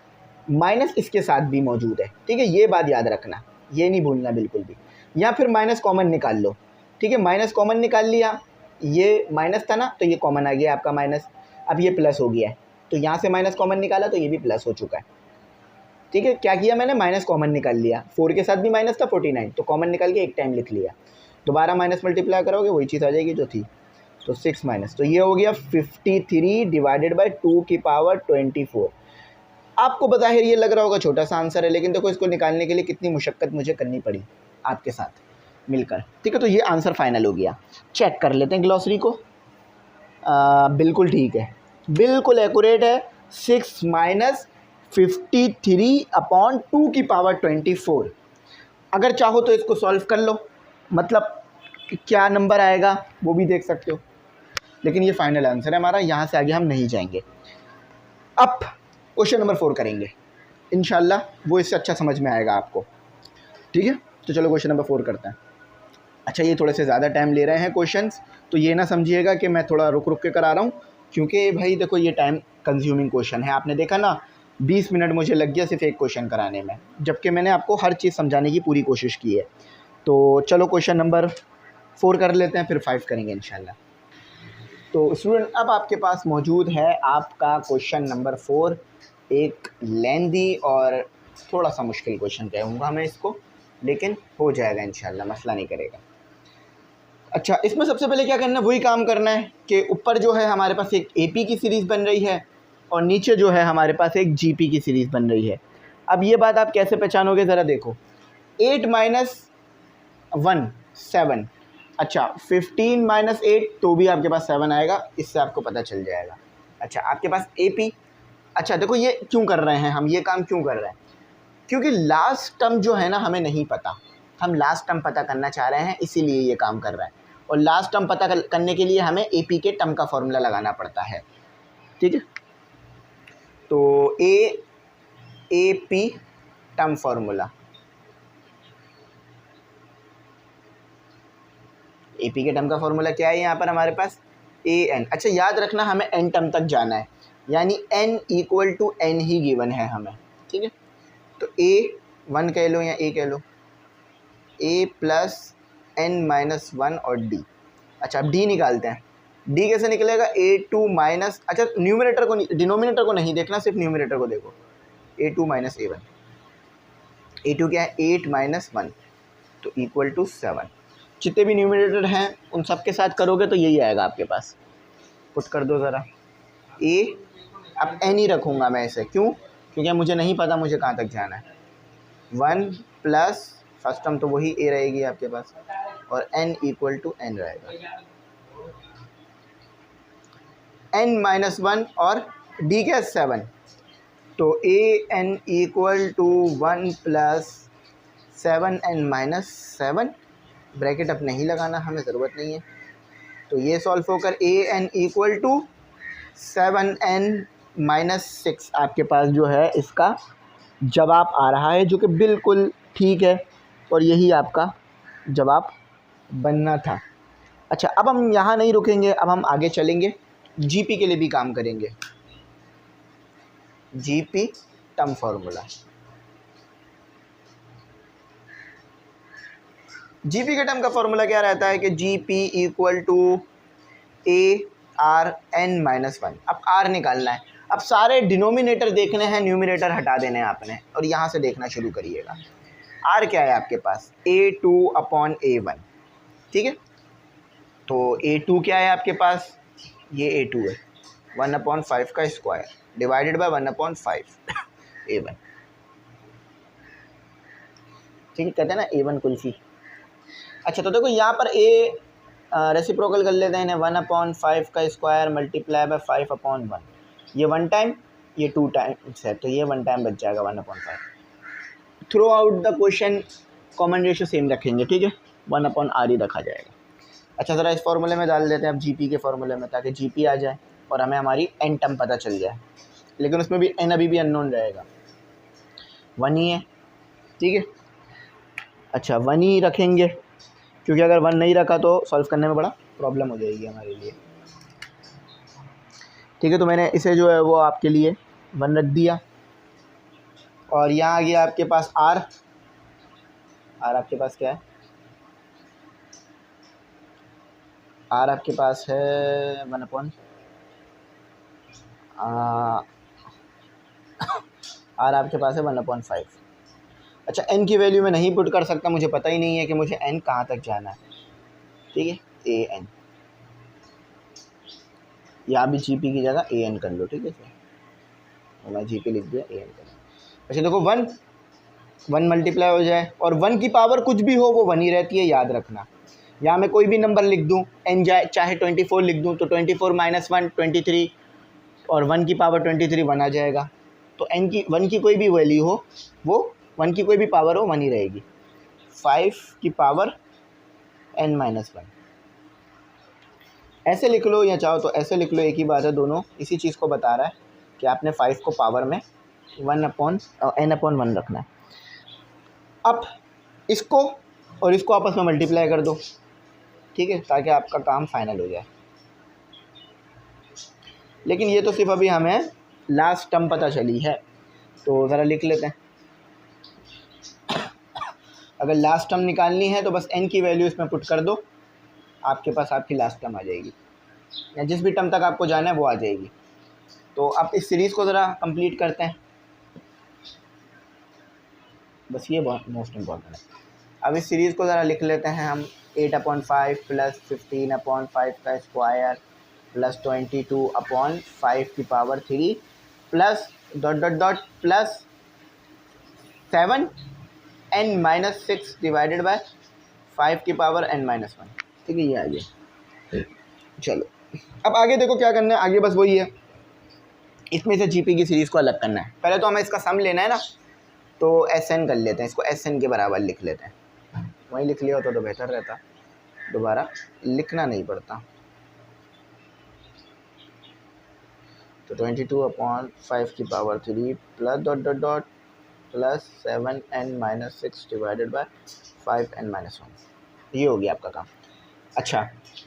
माइनस इसके साथ भी मौजूद है, ठीक है, ये बात याद रखना, ये नहीं भूलना बिल्कुल भी। या फिर माइनस कॉमन निकाल लो, ठीक है, माइनस कॉमन निकाल लिया, ये माइनस था ना तो ये कॉमन आ गया आपका माइनस, अब ये प्लस हो गया है, तो यहाँ से माइनस कॉमन निकाला तो ये भी प्लस हो चुका है। ठीक है, क्या किया मैंने, माइनस कॉमन निकाल लिया, 4 के साथ भी माइनस था 49, तो कॉमन निकाल के एक टाइम लिख लिया, दोबारा माइनस मल्टीप्लाई करोगे वही चीज़ आ जाएगी जो थी, तो 6 माइनस, तो ये हो गया 53 डिवाइडेड बाई 2 की पावर 24। आपको बज़ाहिर ये लग रहा होगा छोटा सा आंसर है, लेकिन देखो इसको निकालने के लिए कितनी मुशक्क़त मुझे करनी पड़ी आपके साथ मिलकर। ठीक है, तो ये आंसर फाइनल हो गया। चेक कर लेते हैं ग्लॉसरी को। बिल्कुल ठीक है, बिल्कुल एक्यूरेट है। 6 माइनस 53/2 की पावर 24। अगर चाहो तो इसको सॉल्व कर लो, मतलब क्या नंबर आएगा वो भी देख सकते हो, लेकिन ये फाइनल आंसर है हमारा, यहाँ से आगे हम नहीं जाएंगे। अब क्वेश्चन नंबर 4 करेंगे इंशाल्लाह, वो इससे अच्छा समझ में आएगा आपको। ठीक है, तो चलो क्वेश्चन नंबर 4 करते हैं। अच्छा, ये थोड़े से ज़्यादा टाइम ले रहे हैं क्वेश्चंस, तो ये ना समझिएगा कि मैं थोड़ा रुक रुक के करा रहा हूँ, क्योंकि भाई देखो ये टाइम कंज्यूमिंग क्वेश्चन है। आपने देखा ना 20 मिनट मुझे लग गया सिर्फ एक क्वेश्चन कराने में, जबकि मैंने आपको हर चीज़ समझाने की पूरी कोशिश की है। तो चलो क्वेश्चन नंबर 4 कर लेते हैं, फिर 5 करेंगे इंशाल्लाह। तो स्टूडेंट, अब आपके पास मौजूद है आपका क्वेश्चन नंबर 4, एक लेंदी और थोड़ा सा मुश्किल क्वेश्चन कहूँगा मैं इसको, लेकिन हो जाएगा इंशाल्लाह, मसला नहीं करेगा। अच्छा, इसमें सबसे पहले क्या करना है, वही काम करना है कि ऊपर जो है हमारे पास एक AP की सीरीज़ बन रही है और नीचे जो है हमारे पास एक GP की सीरीज़ बन रही है। अब ये बात आप कैसे पहचानोगे, ज़रा देखो, 8 माइनस 1 7, अच्छा 15 माइनस 8 तो भी आपके पास 7 आएगा, इससे आपको पता चल जाएगा। अच्छा, आपके पास AP, अच्छा देखो ये क्यों कर रहे हैं हम, ये काम क्यों कर रहे हैं, क्योंकि लास्ट टर्म जो है ना हमें नहीं पता, हम लास्ट टर्म पता करना चाह रहे हैं, इसीलिए ये काम कर रहा है। और लास्ट टर्म पता करने के लिए हमें AP के टर्म का फॉर्मूला लगाना पड़ता है। ठीक है, तो AP टर्म फार्मूला, AP के टर्म का फार्मूला क्या है यहाँ पर हमारे पास AN। अच्छा, याद रखना हमें N टर्म तक जाना है, यानी N = N ही गिवन है हमें। ठीक है, तो A1 कह लो या A कह लो, A + N - 1 और D। अच्छा अब डी निकालते हैं। डी कैसे निकलेगा, A2 माइनस, अच्छा न्यूमरेटर को, डिनोमिनेटर को नहीं देखना, सिर्फ न्यूमरेटर को देखो। A2 माइनस A1, A2 क्या है 8 माइनस 1 तो इक्वल टू 7। जितने भी न्यूमरेटर हैं उन सब के साथ करोगे तो यही आएगा आपके पास। पुट कर दो ज़रा A, अब n ही रखूँगा मैं इसे, क्यों, क्योंकि मुझे नहीं पता मुझे कहाँ तक जाना है। 1 प्लस फर्स्ट टर्म तो वही A रहेगी आपके पास, और n इक्वल टू n रहेगा, n माइनस 1 और d क्या 7, तो an equal to 1 plus 7n minus 7, bracket अब नहीं लगाना, हमें ज़रूरत नहीं है। तो ये सॉल्व होकर an equal to 7n minus 6 आपके पास जो है इसका जवाब आ रहा है, जो कि बिल्कुल ठीक है और यही आपका जवाब बनना था। अच्छा अब हम यहाँ नहीं रुकेंगे, अब हम आगे चलेंगे, जीपी के लिए भी काम करेंगे। जीपी टर्म फार्मूला, जीपी के टर्म का फार्मूला क्या रहता है कि GP equal to ARn minus 1। अब R निकालना है, अब सारे डिनोमिनेटर देखने हैं, न्यूमिनेटर हटा देने हैं आपने, और यहाँ से देखना शुरू करिएगा। R क्या है आपके पास A2 अपॉन A1, ठीक है। तो A2 क्या है आपके पास, ये A2 है 1/5 का स्क्वायर डिवाइडेड बाय 1/5 A1, ठीक है, कहते हैं ना A1 कुल्फी। अच्छा तो देखो यहाँ पर रेसिप्रोकल कर लेते हैं, 1/5 का स्क्वायर मल्टीप्लाई बाय 5/1, ये 1 टाइम, ये 2 टाइम्स है, तो ये 1 टाइम बच जाएगा 1/5। Through out the question common ratio same रखेंगे, ठीक है, 1/r ही रखा जाएगा। अच्छा ज़रा इस फॉर्मूले में डाल देते हैं अब जीपी के फॉर्मूले में, ताकि जीपी आ जाए और हमें हमारी n टर्म पता चल जाए, लेकिन उसमें भी n अभी भी अननोन रहेगा, 1 ही है, ठीक है। अच्छा 1 ही रखेंगे, क्योंकि अगर 1 नहीं रखा तो सॉल्व करने में बड़ा प्रॉब्लम हो जाएगी हमारे लिए, ठीक है। तो मैंने इसे जो है वो आपके लिए 1 रख दिया, और यहाँ आ गया आपके पास R आपके पास क्या है, R आपके पास है 1/, R आपके पास है 1/5। अच्छा n की वैल्यू मैं नहीं पुट कर सकता, मुझे पता ही नहीं है कि मुझे n कहाँ तक जाना है, ठीक है, an, यहाँ भी जीपी की जगह an कर लो, ठीक है सर, तो मैं जीपी लिख दिया, an कर लो। अच्छा देखो 1 मल्टीप्लाई हो जाए, और 1 की पावर कुछ भी हो वो 1 ही रहती है, याद रखना। यहाँ मैं कोई भी नंबर लिख दूँ, n जाए चाहे 24 लिख दूँ, तो 24 माइनस 1 23, और 1 की पावर 23 1 आ जाएगा। तो n की कोई भी वैल्यू हो, वो 1 की कोई भी पावर हो 1 ही रहेगी। 5 की पावर n माइनस 1 ऐसे लिख लो, या चाहो तो ऐसे लिख लो, एक ही बात है, दोनों इसी चीज़ को बता रहा है कि आपने 5 को पावर में n/1 रखना है। अब इसको और इसको आपस में मल्टीप्लाई कर दो, ठीक है, ताकि आपका काम फाइनल हो जाए। लेकिन ये तो सिर्फ अभी हमें लास्ट टर्म पता चली है, तो ज़रा लिख लेते हैं। अगर लास्ट टर्म निकालनी है तो बस n की वैल्यू इसमें पुट कर दो, आपके पास आपकी लास्ट टर्म आ जाएगी, या जिस भी टर्म तक आपको जाना है वो आ जाएगी। तो अब इस सीरीज़ को ज़रा कंप्लीट करते हैं, बस ये बहुत मोस्ट इम्पॉर्टेंट है। अब इस सीरीज़ को ज़रा लिख लेते हैं हम, 8/5 प्लस 15/5 का स्क्वायर प्लस 22/5 की power 3 plus dot dot dot plus 7n minus 6 divided by 5 की पावर n माइनस 1, ठीक है, ये आ गया। चलो अब आगे देखो क्या करना है, आगे बस वही है, इसमें से जीपी की सीरीज़ को अलग करना है। पहले तो हमें इसका सम लेना है ना, तो SN कर लेते हैं, इसको SN के बराबर लिख लेते हैं, वहीं लिख लिया होता तो बेहतर रहता, दोबारा लिखना नहीं पड़ता। तो 22/5 की power 3 plus dot dot dot plus 7n minus 6 divided by 5n minus 1, ये हो गया आपका काम। अच्छा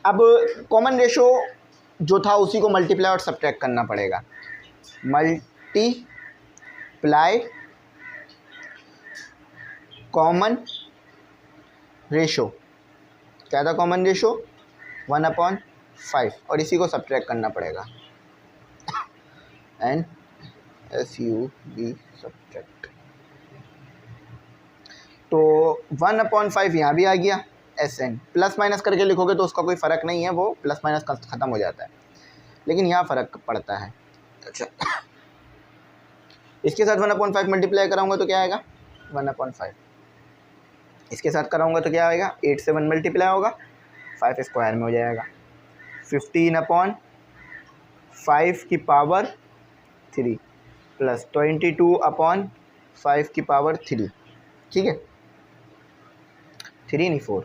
अब कॉमन रेशो जो था उसी को मल्टीप्लाई और सब्ट्रैक्ट करना पड़ेगा। मल्टीप्लाई कॉमन रेशो, क्या था कॉमन रेशो, 1/5 और इसी को सब्ट्रैक्ट करना पड़ेगा, N S U B subtract. तो 1/5 यहाँ भी आ गया, एस एन प्लस माइनस करके लिखोगे तो उसका कोई फ़र्क नहीं है, वो प्लस माइनस ख़त्म हो जाता है, लेकिन यहाँ फ़र्क पड़ता है। अच्छा, इसके साथ 1/5 मल्टीप्लाई कराऊंगा तो क्या आएगा 1/5, इसके साथ कराऊंगा तो क्या आएगा 8 से 1 मल्टीप्लाई होगा 5 स्क्वायर में हो जाएगा 15/5 की पावर 3 प्लस 22/5 की पावर 3, ठीक है 3 नहीं 4।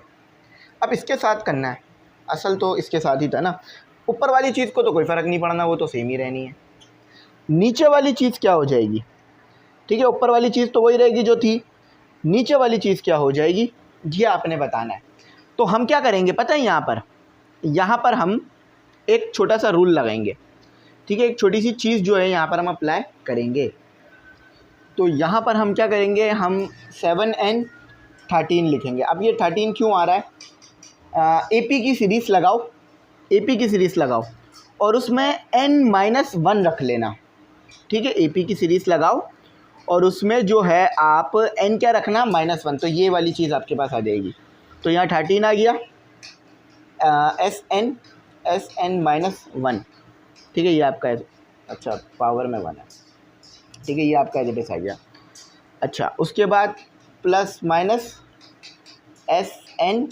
अब इसके साथ करना है, असल तो इसके साथ ही था ना, ऊपर वाली चीज़ को तो कोई फ़र्क नहीं पड़ना, वो तो सेम ही रहनी है। नीचे वाली चीज़ क्या हो जाएगी, ठीक है ऊपर वाली चीज़ तो वही रहेगी जो थी, नीचे वाली चीज़ क्या हो जाएगी ये आपने बताना है। तो हम क्या करेंगे पता है, यहाँ पर हम एक छोटा सा रूल लगाएंगे, ठीक है एक छोटी सी चीज़ जो है यहाँ पर हम अप्लाई करेंगे। तो यहाँ पर हम क्या करेंगे, हम 7n13 लिखेंगे। अब ये 13 क्यों आ रहा है, AP की सीरीज़ लगाओ, AP की सीरीज़ लगाओ और उसमें n-1 रख लेना, ठीक है AP की सीरीज़ लगाओ और उसमें जो है आप n क्या रखना -1, तो ये वाली चीज़ आपके पास आ जाएगी। तो यहाँ 13 आ गया, SN -1, ठीक है ये आपका, अच्छा पावर में 1 है, ठीक है ये आपका एज आ गया। अच्छा उसके बाद plus minus SN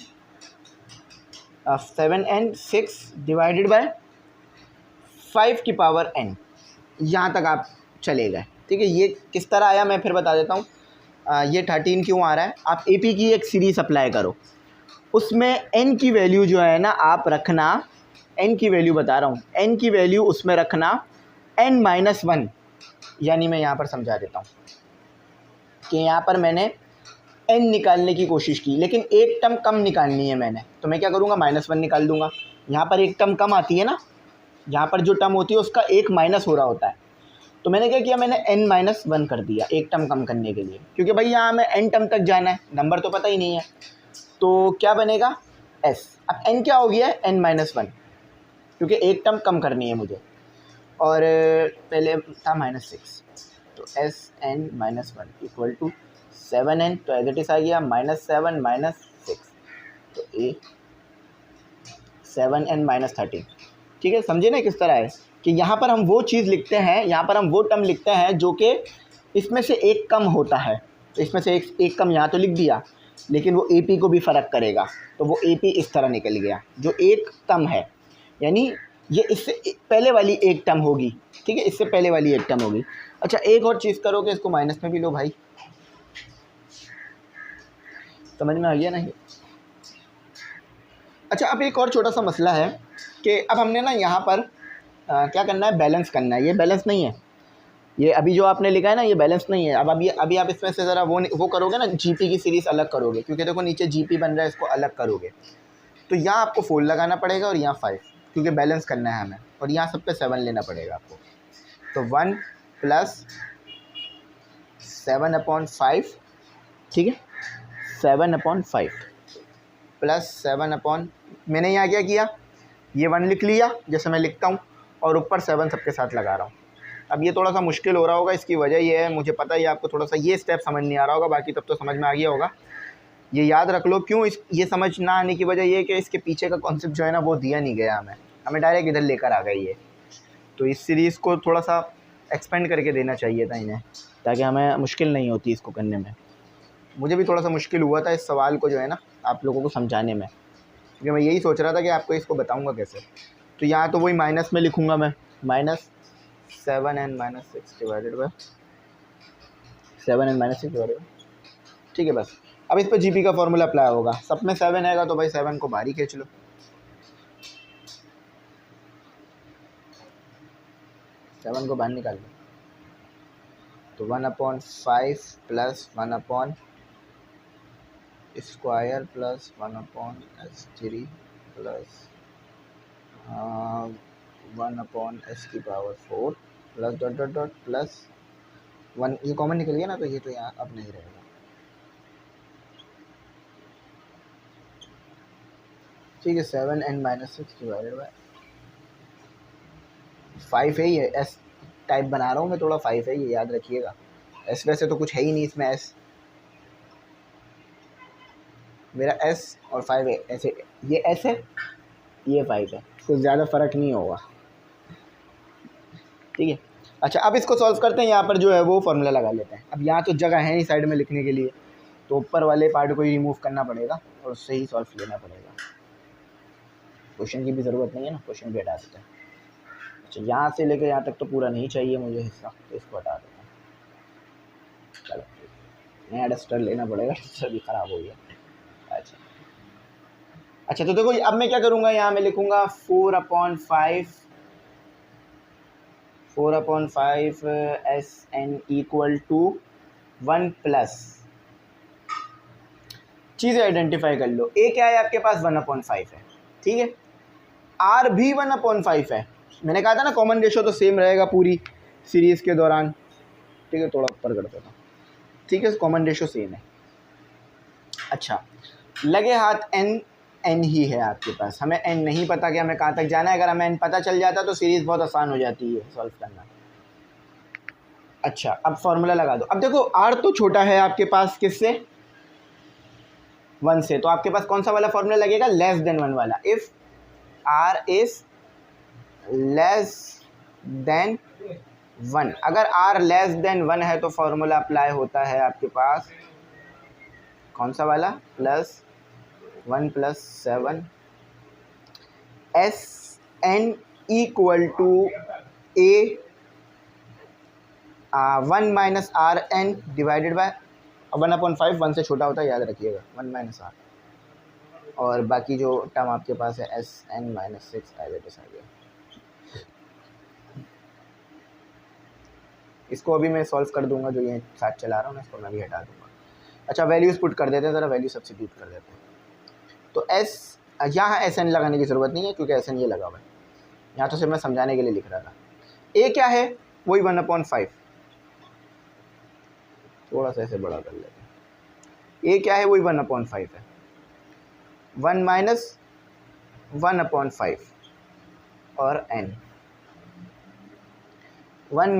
7n6 divided by 5 की पावर n, यहाँ तक आप चले गए, ठीक है ये किस तरह आया मैं फिर बता देता हूँ। ये 13 क्यों आ रहा है, आप AP की एक सीरीज़ अप्लाई करो, उसमें n की वैल्यू जो है ना आप रखना, n की वैल्यू बता रहा हूँ, n की वैल्यू उसमें रखना n-1, यानी मैं यहाँ पर समझा देता हूँ कि यहाँ पर मैंने n निकालने की कोशिश की लेकिन एक टर्म कम निकालनी है मैंने, तो मैं क्या करूँगा -1 निकाल दूँगा। यहाँ पर एक टर्म कम आती है ना, यहाँ पर जो टर्म होती है उसका एक माइनस हो रहा होता है, तो मैंने क्या किया, मैंने n-1 कर दिया एक टर्म कम करने के लिए, क्योंकि भाई यहाँ हमें n टर्म तक जाना है, नंबर तो पता ही नहीं है, तो क्या बनेगा s। अब n क्या हो गया है n-1, क्योंकि एक टर्म कम करनी है मुझे, और पहले था -6, तो SN-1 इक्वल टू 7n, तो एज इट इज़ आ गया -7 -6, तो A 7n-13, ठीक है समझे ना किस तरह है कि यहाँ पर हम वो चीज़ लिखते हैं, यहाँ पर हम वो टर्म लिखते हैं जो कि इसमें से एक कम होता है, तो इसमें से एक कम यहाँ तो लिख दिया लेकिन वो AP को भी फ़र्क करेगा, तो वो AP इस तरह निकल गया जो एक कम है, यानी ये इससे पहले वाली एक टर्म होगी, ठीक है इससे पहले वाली एक टर्म होगी। अच्छा एक और चीज़ करो कि इसको माइनस में भी लो भाई, समझ में आ गया नहीं। अच्छा अब एक और छोटा सा मसला है कि अब हमने ना यहाँ पर क्या करना है, बैलेंस करना है, ये बैलेंस नहीं है, ये अभी जो आपने लिखा है ना ये बैलेंस नहीं है। अब अभी आप इसमें से ज़रा वो करोगे ना, GP की सीरीज़ अलग करोगे, क्योंकि देखो नीचे GP बन रहा है, इसको अलग करोगे तो यहाँ आपको 4 लगाना पड़ेगा और यहाँ 5, क्योंकि बैलेंस करना है हमें, और यहाँ सब पे 7 लेना पड़ेगा आपको, तो 1 प्लस 7/5, ठीक है 7/5 प्लस 7 मैंने यहाँ क्या किया, ये 1 लिख लिया जैसे मैं लिखता हूँ और ऊपर 7 सबके साथ लगा रहा हूँ। अब ये थोड़ा सा मुश्किल हो रहा होगा, इसकी वजह ये है, मुझे पता है आपको थोड़ा सा ये स्टेप समझ नहीं आ रहा होगा, बाकी तब तो समझ में आ गया होगा। ये याद रख लो क्यों ये समझ ना आने की वजह ये है कि इसके पीछे का कॉन्सेप्ट जो है ना वो दिया नहीं गया हमें डायरेक्ट इधर लेकर आ गई है, तो इस सीरीज़ को थोड़ा सा एक्सपेंड करके देना चाहिए था इन्हें, ताकि हमें मुश्किल नहीं होती इसको करने में। मुझे भी थोड़ा सा मुश्किल हुआ था इस सवाल को जो है ना आप लोगों को समझाने में, क्योंकि मैं यही सोच रहा था कि आपको इसको बताऊंगा कैसे। तो यहाँ तो वही माइनस में लिखूँगा मैं, -7n-6 divided by 7n-6 divided, ठीक है बस। अब इस पर GP का फॉर्मूला अप्लाई होगा, सब में 7 आएगा तो भाई 7 को बाहर ही खींच लो, 7 को बाहर निकाल लो, तो 1/5 plus 1 square plus 1/S3 plus 1/S की power 4 plus dot dot dot plus 1, ये कॉमन निकल गया ना, तो ये तो यहाँ अब नहीं रहेगा, ठीक है, 7n-6 डिवाइडेड बाय 5 है, ये एस टाइप बना रहा हूँ मैं, थोड़ा 5 है ये, याद रखिएगा। एस वैसे तो कुछ है ही नहीं इसमें, एस मेरा एस और 5 है, ऐसे ये एस है, ये 5 है, कुछ ज़्यादा फ़र्क नहीं होगा। ठीक है, अच्छा अब इसको सॉल्व करते हैं। यहाँ पर जो है वो फार्मूला लगा लेते हैं। अब यहाँ तो जगह है नहीं साइड में लिखने के लिए, तो ऊपर वाले पार्ट को ही रिमूव करना पड़ेगा और उससे ही सॉल्व लेना पड़ेगा। क्वेश्चन की भी ज़रूरत नहीं है ना, क्वेश्चन भी हटा देते हैं। अच्छा, यहाँ से लेकर यहाँ तक तो पूरा नहीं चाहिए मुझे हिस्सा, तो इसको हटा देते हैं। चलो नया डस्टर लेना पड़ेगा, डस्टर भी ख़राब हो गया। अच्छा तो देखो अब मैं क्या करूँगा, यहाँ मैं लिखूँगा 4/5 SN इक्वल टू 1 प्लस, चीज़ें आइडेंटिफाई कर लो। ए क्या है आपके पास, 1/5 है। ठीक है, आर भी 1/5 है। मैंने कहा था ना कॉमन रेशो तो सेम रहेगा पूरी सीरीज़ के दौरान। ठीक है, थोड़ा ऊपर कर देता हूँ। ठीक है, कॉमन रेशो सेम है। अच्छा, लगे हाथ एन ही है आपके पास, हमें एन नहीं पता कि हमें कहाँ तक जाना है। अगर हमें एन पता चल जाता तो सीरीज़ बहुत आसान हो जाती है सॉल्व करना। अच्छा, अब फॉर्मूला लगा दो। अब देखो आर तो छोटा है आपके पास किससे, 1 से, तो आपके पास कौन सा वाला फॉर्मूला लगेगा, लेस देन 1 वाला। If r is less than 1, अगर आर लेस देन 1 है तो फॉर्मूला अप्लाई होता है आपके पास कौन सा वाला, +1 + 7 SN equal to A 1 - RN divided by 1/5, 1 से छोटा होता है याद रखिएगा, 1 - R, और बाकी जो टर्म आपके पास है SN - 6 एज इट इज आ गया। इसको अभी मैं सॉल्व कर दूंगा, जो ये साथ चला रहा हूँ मैं इसको मैं भी हटा दूंगा। अच्छा, वैल्यूज़ पुट कर देते हैं, ज़रा वैल्यू सब्स्टिट्यूट कर देते हैं। तो एस यहाँ SN लगाने की ज़रूरत नहीं है क्योंकि SN ये लगा हुआ है, यहाँ तो सिर्फ मैं समझाने के लिए लिख रहा था। ए क्या है, वही 1/5, थोड़ा सा ऐसे बड़ा कर लेते हैं। ए क्या है, वही 1/5 है, 1 - 1/5 और n 1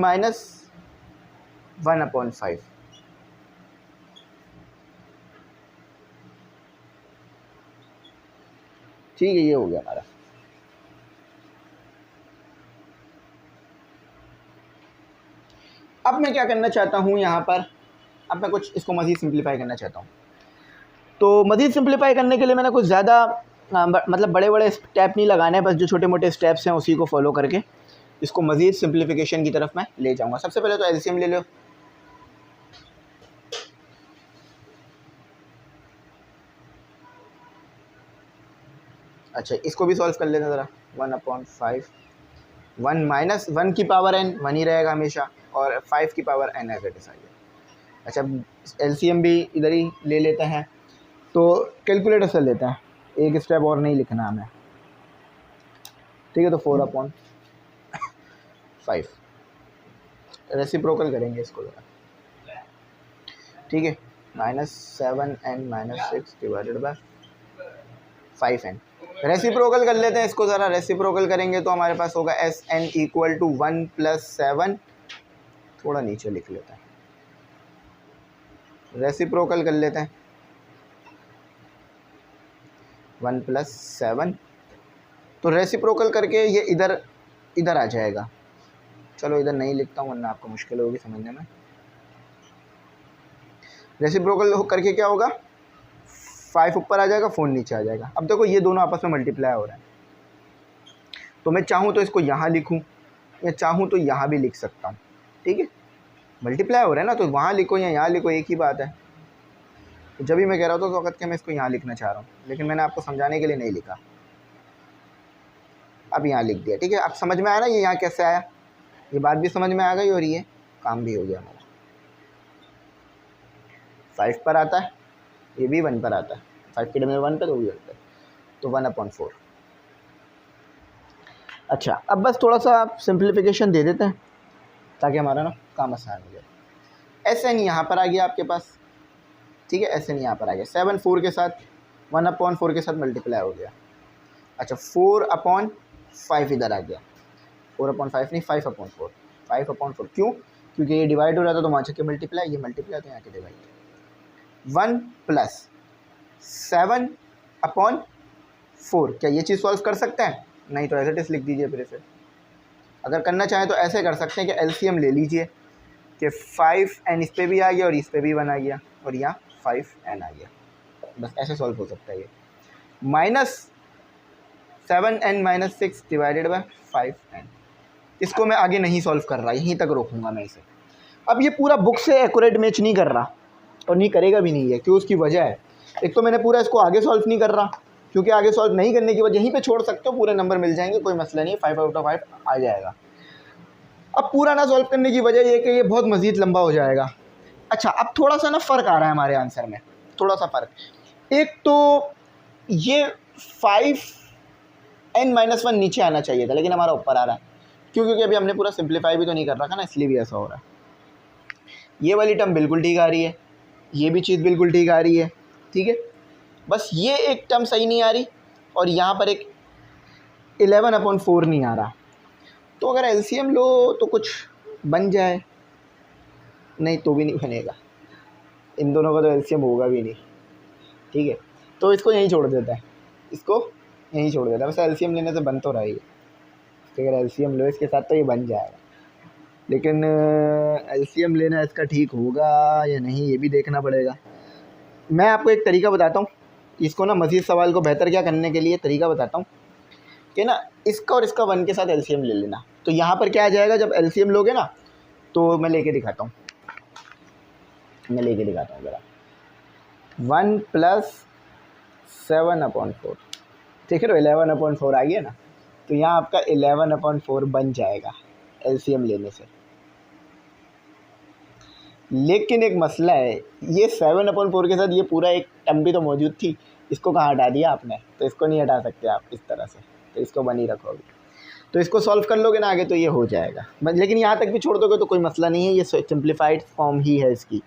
- 1/5। ठीक है, ये हो गया हमारा। अब मैं क्या करना चाहता हूँ यहाँ पर, अब मैं कुछ इसको मज़ीद सिंप्लीफाई करना चाहता हूँ। तो मज़ीद सिंप्लीफाई करने के लिए मैंने कुछ ज़्यादा मतलब बड़े बड़े स्टेप नहीं लगाने हैं, बस जो छोटे मोटे स्टेप्स हैं उसी को फॉलो करके इसको मज़ीद सिंप्लीफिकेशन की तरफ मैं ले जाऊँगा। सबसे पहले तो एलसीएम ले लो। अच्छा, इसको भी सॉल्व कर लेते हैं ज़रा। 1/5, 1 - 1 की पावर n 1 ही रहेगा हमेशा, और 5 की power n as it is आ गया। अच्छा, एलसीएम भी इधर ही ले लेते हैं, तो कैलकुलेटर से लेते हैं, एक स्टेप और नहीं लिखना हमें। ठीक है, तो 4/5 रेसिप्रोकल करेंगे इसको ज़रा। ठीक है, -7n - 6 divided by 5n, reciprocal कर लेते हैं इसको ज़रा। रेसिप्रोकल करेंगे तो हमारे पास होगा SN इक्वल टू 1 + 7, थोड़ा नीचे लिख लेते हैं, रेसिप्रोकल कर लेते हैं 1 + 7, तो रेसिप्रोकल करके ये इधर इधर आ जाएगा। चलो इधर नहीं लिखता हूँ वरना आपको मुश्किल होगी समझने में। रेसिप्रोकल करके क्या होगा, 5 ऊपर आ जाएगा, 4 नीचे आ जाएगा। अब देखो ये दोनों आपस में मल्टीप्लाई हो रहा है, तो मैं चाहूँ तो इसको यहाँ लिखूँ या चाहूँ तो यहाँ भी लिख सकता हूँ। ठीक है, मल्टीप्लाई हो रहा है ना, तो वहाँ लिखो या यहाँ लिखो, एक ही बात है। तो जब भी मैं कह रहा था उस वक्त के मैं इसको यहाँ लिखना चाह रहा हूँ, लेकिन मैंने आपको समझाने के लिए नहीं लिखा, अब यहाँ लिख दिया। ठीक है, अब समझ में आया ना ये यहाँ कैसे आया, ये बात भी समझ में आ गई और ये काम भी हो गया हमारा। 5 पर आता है, ये भी 1 पर आता है, 5 के डबल 1 पर, तो भी 1 पर, तो 1/4। अच्छा, अब बस थोड़ा सा सिंप्लीफिकेशन दे देते हैं ताकि हमारा ना काम आसान हो जाए। SN यहाँ पर आ गया आपके पास। ठीक है, SN यहाँ पर आ गया, 7 4 के साथ 1/4 के साथ मल्टीप्लाई हो गया। अच्छा 4/5 इधर आ गया, 4/5 नहीं 5/4, 5/4 क्यों? क्योंकि ये डिवाइड हो रहा था तो वहाँ के मल्टीप्लाई, ये मल्टीप्लाई तो यहाँ के डिवाइड। 1 + 7/4, क्या ये चीज़ सॉल्व कर सकते हैं? नहीं, तो एज इट इज़ लिख दीजिए फिर इसे। अगर करना चाहें तो ऐसे कर सकते हैं कि एलसीएम ले लीजिए कि 5n इस पे भी आ गया और इस पे भी 1 आ गया और यहाँ 5n आ गया, बस ऐसे सॉल्व हो सकता है ये। -7n - 6 डिवाइडेड बाय 5n, इसको मैं आगे नहीं सॉल्व कर रहा, यहीं तक रोकूंगा मैं इसे। अब ये पूरा बुक से एक्यूरेट मैच नहीं कर रहा और नहीं करेगा भी नहीं है, क्यों? उसकी वजह है, एक तो मैंने पूरा इसको आगे सॉल्व नहीं कर रहा, क्योंकि आगे सॉल्व नहीं करने की वजह, यहीं पे छोड़ सकते हो, पूरे नंबर मिल जाएंगे, कोई मसला नहीं है, 5/5 आ जाएगा। अब पूरा ना सॉल्व करने की वजह ये कि ये बहुत मज़ीद लंबा हो जाएगा। अच्छा, अब थोड़ा सा ना फ़र्क आ रहा है हमारे आंसर में, थोड़ा सा फ़र्क। एक तो ये 5n - 1 नीचे आना चाहिए था, लेकिन हमारा ऊपर आ रहा है, क्यों? क्योंकि अभी हमने पूरा सिंप्लीफाई भी तो नहीं कर रखा ना, इसलिए भी ऐसा हो रहा है। ये वाली टर्म बिल्कुल ठीक आ रही है, ये भी चीज़ बिल्कुल ठीक आ रही है, ठीक है, बस ये एक टर्म सही नहीं आ रही और यहाँ पर एक 11/4 नहीं आ रहा। तो अगर एलसीएम लो तो कुछ बन जाए, नहीं तो भी नहीं बनेगा, इन दोनों का तो एलसीएम होगा भी नहीं, ठीक है। तो इसको यहीं छोड़ देता है, इसको यहीं छोड़ देता है, वैसे एलसीएम लेने से बन तो रहा ही है, तो अगर एलसीएम लो इसके साथ तो ये बन जाएगा, लेकिन एलसीएम लेना इसका ठीक होगा या नहीं ये भी देखना पड़ेगा। मैं आपको एक तरीका बताता हूँ, इसको ना मज़ीद सवाल को बेहतर क्या करने के लिए तरीका बताता हूँ कि ना इसका और इसका 1 के साथ एलसीएम ले लेना। तो यहाँ पर क्या आ जाएगा जब एलसीएम लोगे ना, तो मैं लेके दिखाता हूँ, ज़रा। 1 + 7/4, ठीक है, तो 11/4 आ गया ना, तो यहाँ आपका 11/4 बन जाएगा एलसीएम लेने से। लेकिन एक मसला है, ये 7/4 के साथ ये पूरा एक टर्म भी तो मौजूद थी, इसको कहाँ हटा दिया आपने? तो इसको नहीं हटा सकते आप इस तरह से, तो इसको बनी रखोगे, तो इसको सॉल्व कर लोगे ना आगे तो ये हो जाएगा, लेकिन यहाँ तक भी छोड़ दोगे तो कोई मसला नहीं है, ये सिंप्लीफाइड फॉर्म ही है इसकी।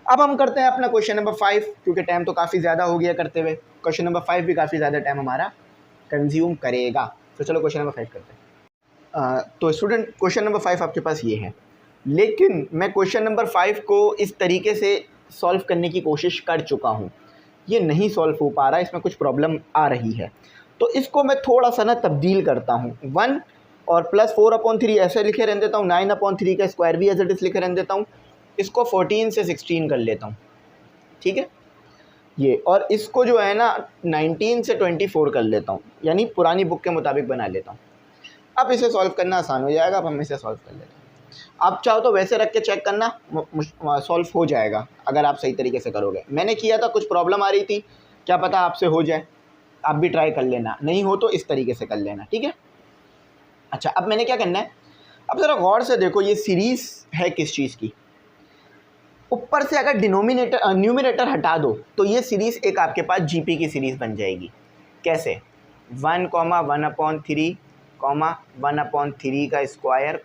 अब हम करते हैं अपना क्वेश्चन नंबर 5, क्योंकि टाइम तो काफ़ी ज़्यादा हो गया करते हुए, क्वेश्चन नंबर 5 भी काफ़ी ज़्यादा टाइम हमारा कंज्यूम करेगा, तो चलो क्वेश्चन नंबर 5 करते हैं। तो स्टूडेंट क्वेश्चन नंबर 5 आपके पास ये है, लेकिन मैं क्वेश्चन नंबर 5 को इस तरीके से सॉल्व करने की कोशिश कर चुका हूँ, ये नहीं सॉल्व हो पा रहा, इसमें कुछ प्रॉब्लम आ रही है, तो इसको मैं थोड़ा सा ना तब्दील करता हूँ। 1 और +4/3 ऐसे लिखे रहने देता हूँ, 9/3 का स्क्वायर भी एज इट इज़ लिखे रहने देता हूँ, इसको 14 से 16 कर लेता हूँ, ठीक है ये, और इसको जो है ना 19 से 24 कर लेता हूँ, यानी पुरानी बुक के मुताबिक बना लेता हूँ। अब इसे सॉल्व करना आसान हो जाएगा, अब हम इसे सॉल्व कर लेते हैं। आप चाहो तो वैसे रख के चेक करना, सॉल्व हो जाएगा अगर आप सही तरीके से करोगे। मैंने किया था, कुछ प्रॉब्लम आ रही थी, क्या पता आपसे हो जाए, आप भी ट्राई कर लेना, नहीं हो तो इस तरीके से कर लेना, ठीक है। अच्छा, अब मैंने क्या करना है, अब ज़रा गौर से देखो, ये सीरीज़ है किस चीज़ की, ऊपर से अगर न्यूमिनेटर हटा दो तो ये सीरीज़ एक आपके पास जीपी की सीरीज़ बन जाएगी। कैसे? 1, 1/3, 1/3 का स्क्वायर,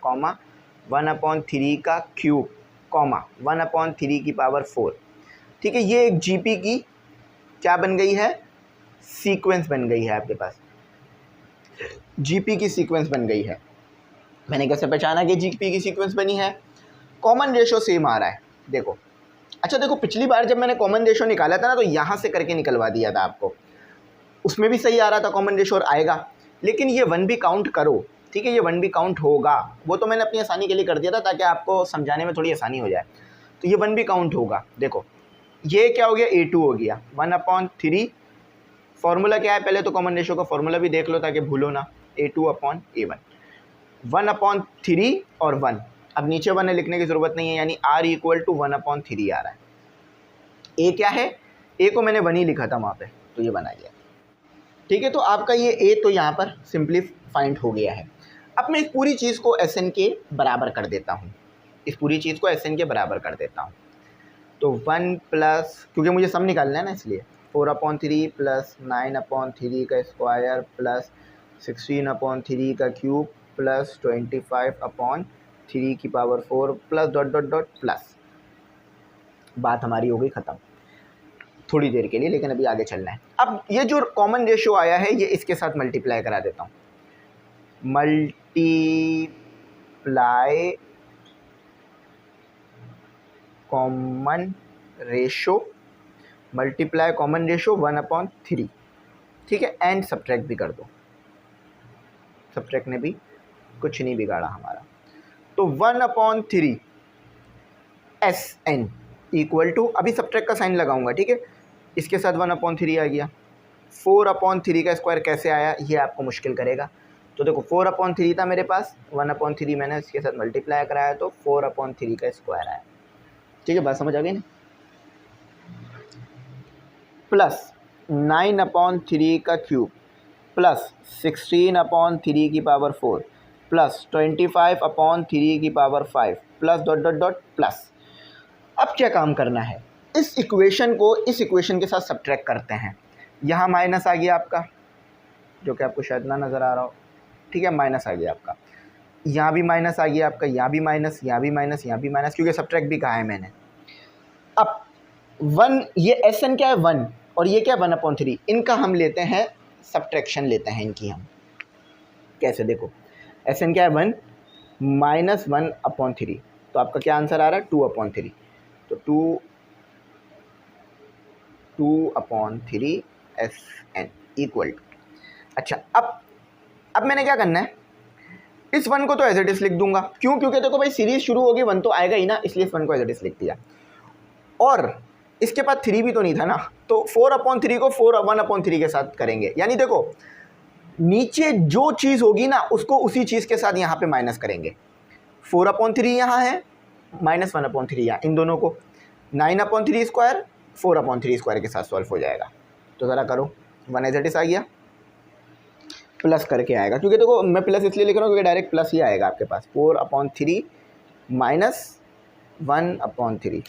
1/3 का क्यूब, 1/3 की पावर 4, ठीक है। ये एक जीपी की क्या बन गई है? सीक्वेंस बन गई है आपके पास, जीपी की सीक्वेंस बन गई है। मैंने कैसे पहचाना कि जीपी की सीक्वेंस बनी है? कॉमन रेशो सेम आ रहा है, देखो। अच्छा देखो, पिछली बार जब मैंने कॉमन रेशो निकाला था ना, तो यहाँ से करके निकलवा दिया था आपको, उसमें भी सही आ रहा था कॉमन रेशो और आएगा, लेकिन ये 1 भी काउंट करो, ठीक है, ये 1 भी काउंट होगा, वो तो मैंने अपनी आसानी के लिए कर दिया था ताकि आपको समझाने में थोड़ी आसानी हो जाए। तो ये 1 भी काउंट होगा, देखो ये क्या हो गया, A2 हो गया, 1/3, फॉर्मूला क्या है, पहले तो कॉमन रेशो का फॉर्मूला भी देख लो ताकि भूलो ना, A2/A1, 1/3 और 1, अब नीचे 1 है लिखने की ज़रूरत नहीं है, यानी R = 1/3 आ रहा है। ए क्या है? ए को मैंने 1 ही लिखा था वहाँ पे, तो ये बना गया, ठीक है। तो आपका ये ए तो यहाँ पर सिंप्लीफाइड हो गया है। अब मैं इस पूरी चीज़ को SN के बराबर कर देता हूँ, इस पूरी चीज़ को SN के बराबर कर देता हूँ। तो 1 प्लस, क्योंकि मुझे सम निकालना है ना, इसलिए 4/3 प्लस 9/3 का स्क्वायर प्लस 16/3 का क्यूब प्लस 25/3 की पावर 4 प्लस ... प्लस, बात हमारी हो गई ख़त्म। थोड़ी देर के लिए, लेकिन अभी आगे चलना है। अब ये जो कॉमन रेशियो आया है ये इसके साथ मल्टीप्लाई करा देता हूँ, multiply common ratio, multiply common ratio 1/3, ठीक है, एंड सब्ट्रैक्ट भी कर दो, सब्ट्रैक्ट ने भी कुछ नहीं बिगाड़ा हमारा। तो 1/3 SN इक्वल टू, अभी सब्ट्रैक्ट का साइन लगाऊंगा, ठीक है, इसके साथ 1/3 आ गया। 4/3 का स्क्वायर कैसे आया ये आपको मुश्किल करेगा। तो देखो 4/3 था मेरे पास, 1/3 मैंने इसके साथ मल्टीप्लाई कराया तो 4/3 का स्क्वायर आया, ठीक है, बात समझ आ गई ना। प्लस 9/3 का क्यूब प्लस 16/3 की पावर 4 प्लस 25/3 की power 5 plus dot dot dot plus. अब क्या काम करना है, इस इक्वेशन को इस इक्वेशन के साथ सब्ट्रैक्ट करते हैं। यहाँ माइनस आ गया आपका, जो कि आपको शायद ना नज़र आ रहा हो, ठीक है, माइनस आ गया आपका, यहाँ भी माइनस आ गया आपका, यहाँ भी माइनस, यहाँ भी माइनस, यहाँ भी माइनस, क्योंकि सब्ट्रैक्ट भी कहा है मैंने। अब 1, ये SN क्या है 1 और ये क्या 1/3, इनका हम लेते हैं सब्ट्रैक्शन लेते हैं इनकी हम। कैसे, देखो SN क्या है 1 माइनस 1/3, तो आपका क्या आंसर आ रहा है 2/3, तो 2/3 SN इक्वल टू। अच्छा, अब मैंने क्या करना है, इस 1 को तो एज इट इज लिख दूंगा, क्यों, क्योंकि देखो भाई सीरीज शुरू होगी 1 तो आएगा ही ना, इसलिए इस 1 को एज इट इज लिख दिया। और इसके पास 3 भी तो नहीं था ना, तो 4/3 को 1/3 के साथ करेंगे, यानी देखो नीचे जो चीज़ होगी ना उसको उसी चीज़ के साथ यहाँ पे माइनस करेंगे। 4/3 यहाँ है, माइनस 1/3 यहाँ, इन दोनों को 9/3 स्क्वायर 4/3 स्क्वायर के साथ सॉल्व हो जाएगा। तो ज़रा करो, 1 एज इट इज आ गया, प्लस करके आएगा, क्योंकि देखो मैं प्लस इसलिए लिख रहा हूँ क्योंकि डायरेक्ट प्लस ही आएगा आपके पास, 4/3 माइनस 1/3,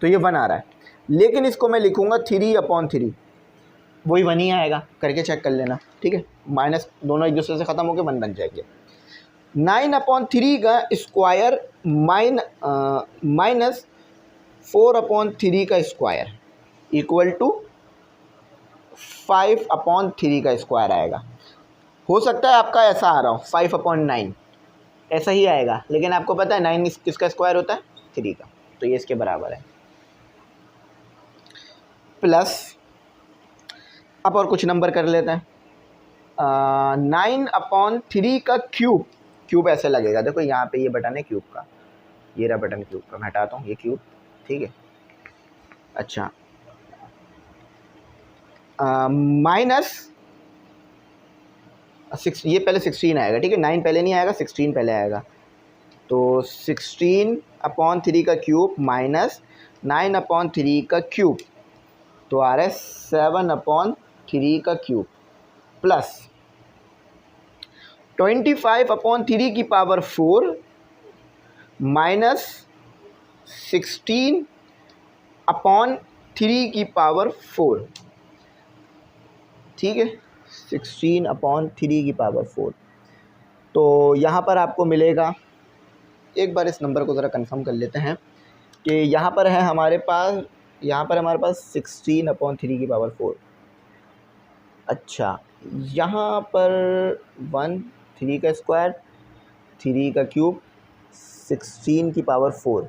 तो ये 1 आ रहा है, लेकिन इसको मैं लिखूँगा 3/3, वही 1 ही आएगा, करके चेक कर लेना, ठीक है, माइनस दोनों एक दूसरे से ख़त्म होकर 1 बन जाएंगे। 9/3 का स्क्वायर माइनस 4/3 का स्क्वायर इक्वल टू 5/3 का स्क्वायर आएगा। हो सकता है आपका ऐसा आ रहा हो 5/9, ऐसा ही आएगा, लेकिन आपको पता है 9 किसका स्क्वायर होता है 3 का, तो ये इसके बराबर है। प्लस अब और कुछ नंबर कर लेते हैं, 9/3 का क्यूब ऐसे लगेगा, देखो यहाँ पे ये बटन है क्यूब का, ये रहा बटन क्यूब का, मैं हटाता हूँ ये क्यूब, ठीक है। अच्छा, माइनस 6, ये पहले 16 आएगा, ठीक है, 9 पहले नहीं आएगा, 16 पहले आएगा, तो 16/3 का क्यूब माइनस 9/3 का क्यूब, तो आ रहा है 7/3 का क्यूब प्लस 25/3 की पावर 4 माइनस 16/3 की पावर 4, ठीक है, 16/3 की पावर 4। तो यहाँ पर आपको मिलेगा, एक बार इस नंबर को ज़रा कंफर्म कर लेते हैं कि यहाँ पर है हमारे पास, यहाँ पर हमारे पास 16/3 की पावर 4, अच्छा, यहाँ पर 1 3 का स्क्वायर 3 का क्यूब 16 की पावर 4।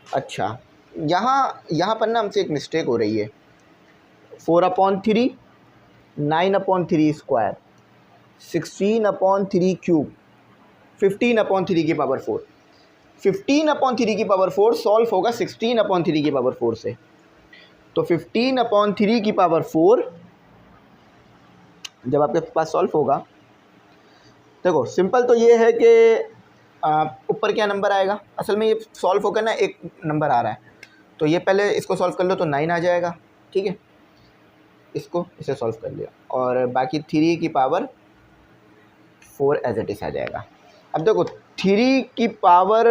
अच्छा, यहाँ पर ना हमसे एक मिस्टेक हो रही है, 4/3 9/3 स्क्वायर 16/3 क्यूब 15/3 की पावर 4, 15/3 की पावर 4 सॉल्व होगा 16/3 की पावर 4 से, तो 15/3 की पावर 4 जब आपके पास सॉल्व होगा, देखो सिंपल तो ये है कि ऊपर क्या नंबर आएगा, असल में ये सॉल्व होकर ना एक नंबर आ रहा है, तो ये पहले इसको सॉल्व कर लो तो 9 आ जाएगा, ठीक है, इसको इसे सॉल्व कर लिया, और बाकी 3 की पावर 4 एज इट इज आ जाएगा। अब देखो 3 की पावर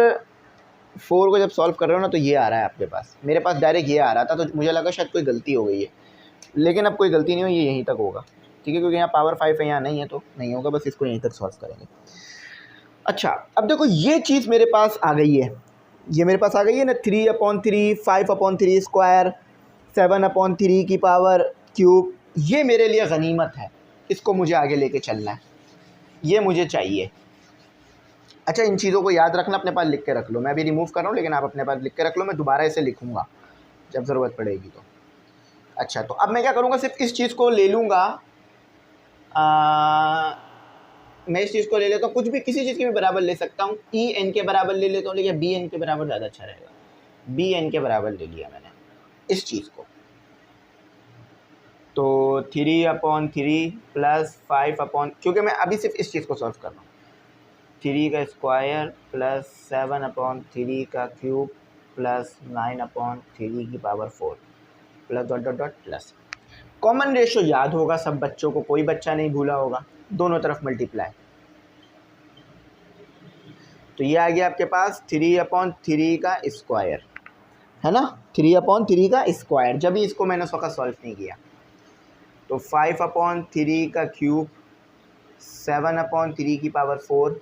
4 को जब सॉल्व कर रहे हो ना तो ये आ रहा है आपके पास, मेरे पास डायरेक्ट ये आ रहा था, तो मुझे लगा शायद कोई गलती हो गई है, लेकिन अब कोई गलती नहीं हुई, ये यहीं तक होगा, ठीक है, क्योंकि यहाँ पावर 5 है, यहाँ नहीं है तो नहीं होगा, बस इसको यहीं तक सॉल्व करेंगे। अच्छा, अब देखो ये चीज़ मेरे पास आ गई है, ये मेरे पास आ गई है ना, 3/3 5/3 स्क्वायर 7/3 की पावर क्यूब, ये मेरे लिए गनीमत है, इसको मुझे आगे लेके चलना है, ये मुझे चाहिए। अच्छा, इन चीज़ों को याद रखना, अपने पास लिख के रख लो। मैं भी रिमूव कर रहा हूँ लेकिन आप अपने पास लिख के रख लो, मैं दोबारा इसे लिखूँगा जब ज़रूरत पड़ेगी तो। अच्छा, तो अब मैं क्या करूँगा, सिर्फ इस चीज़ को ले लूँगा, मैं इस चीज़ को ले लेता हूँ, कुछ भी किसी चीज़ के भी बराबर ले सकता हूँ, ई एन के बराबर ले लेता हूँ, लेकिन बी एन के बराबर ज़्यादा अच्छा रहेगा। बी एन के बराबर ले लिया मैंने इस चीज़ को, तो 3/3 प्लस 5 क्योंकि मैं अभी सिर्फ इस चीज़ को सॉल्व कर रहा हूँ, 3 का स्क्वायर प्लस 7/3 का क्यूब प्लस 9/3 की power 4 plus dot dot dot plus. Common ratio याद होगा सब बच्चों को, कोई बच्चा नहीं भूला होगा, दोनों तरफ मल्टीप्लाई। तो ये आ गया आपके पास 3/3 का स्क्वायर, है ना, 3/3 का स्क्वायर। जब भी इसको मैंने उस वक्त सॉल्व नहीं किया, तो 5/3 का क्यूब 7/3 की पावर 4।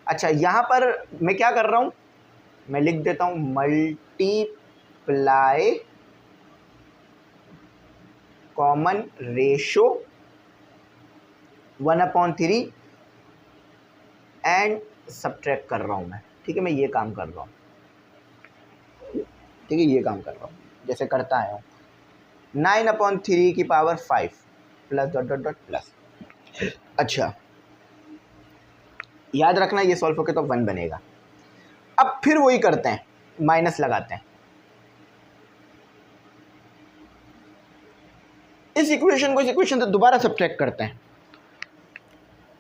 अच्छा, यहाँ पर मैं क्या कर रहा हूँ, मैं लिख देता हूँ multiply common ratio 1/3 and subtract कर रहा हूँ मैं, ठीक है, मैं ये काम कर रहा हूँ, ठीक है, ये काम कर रहा हूँ जैसे करता आया हूँ। 9/3 की power 5 plus dot dot dot plus. अच्छा, याद रखना ये सॉल्व होके तो 1 बनेगा। अब फिर वही करते हैं, माइनस लगाते हैं, इस इक्वेशन को इस इक्वेशन से दोबारा सब्ट्रैक्ट करते हैं,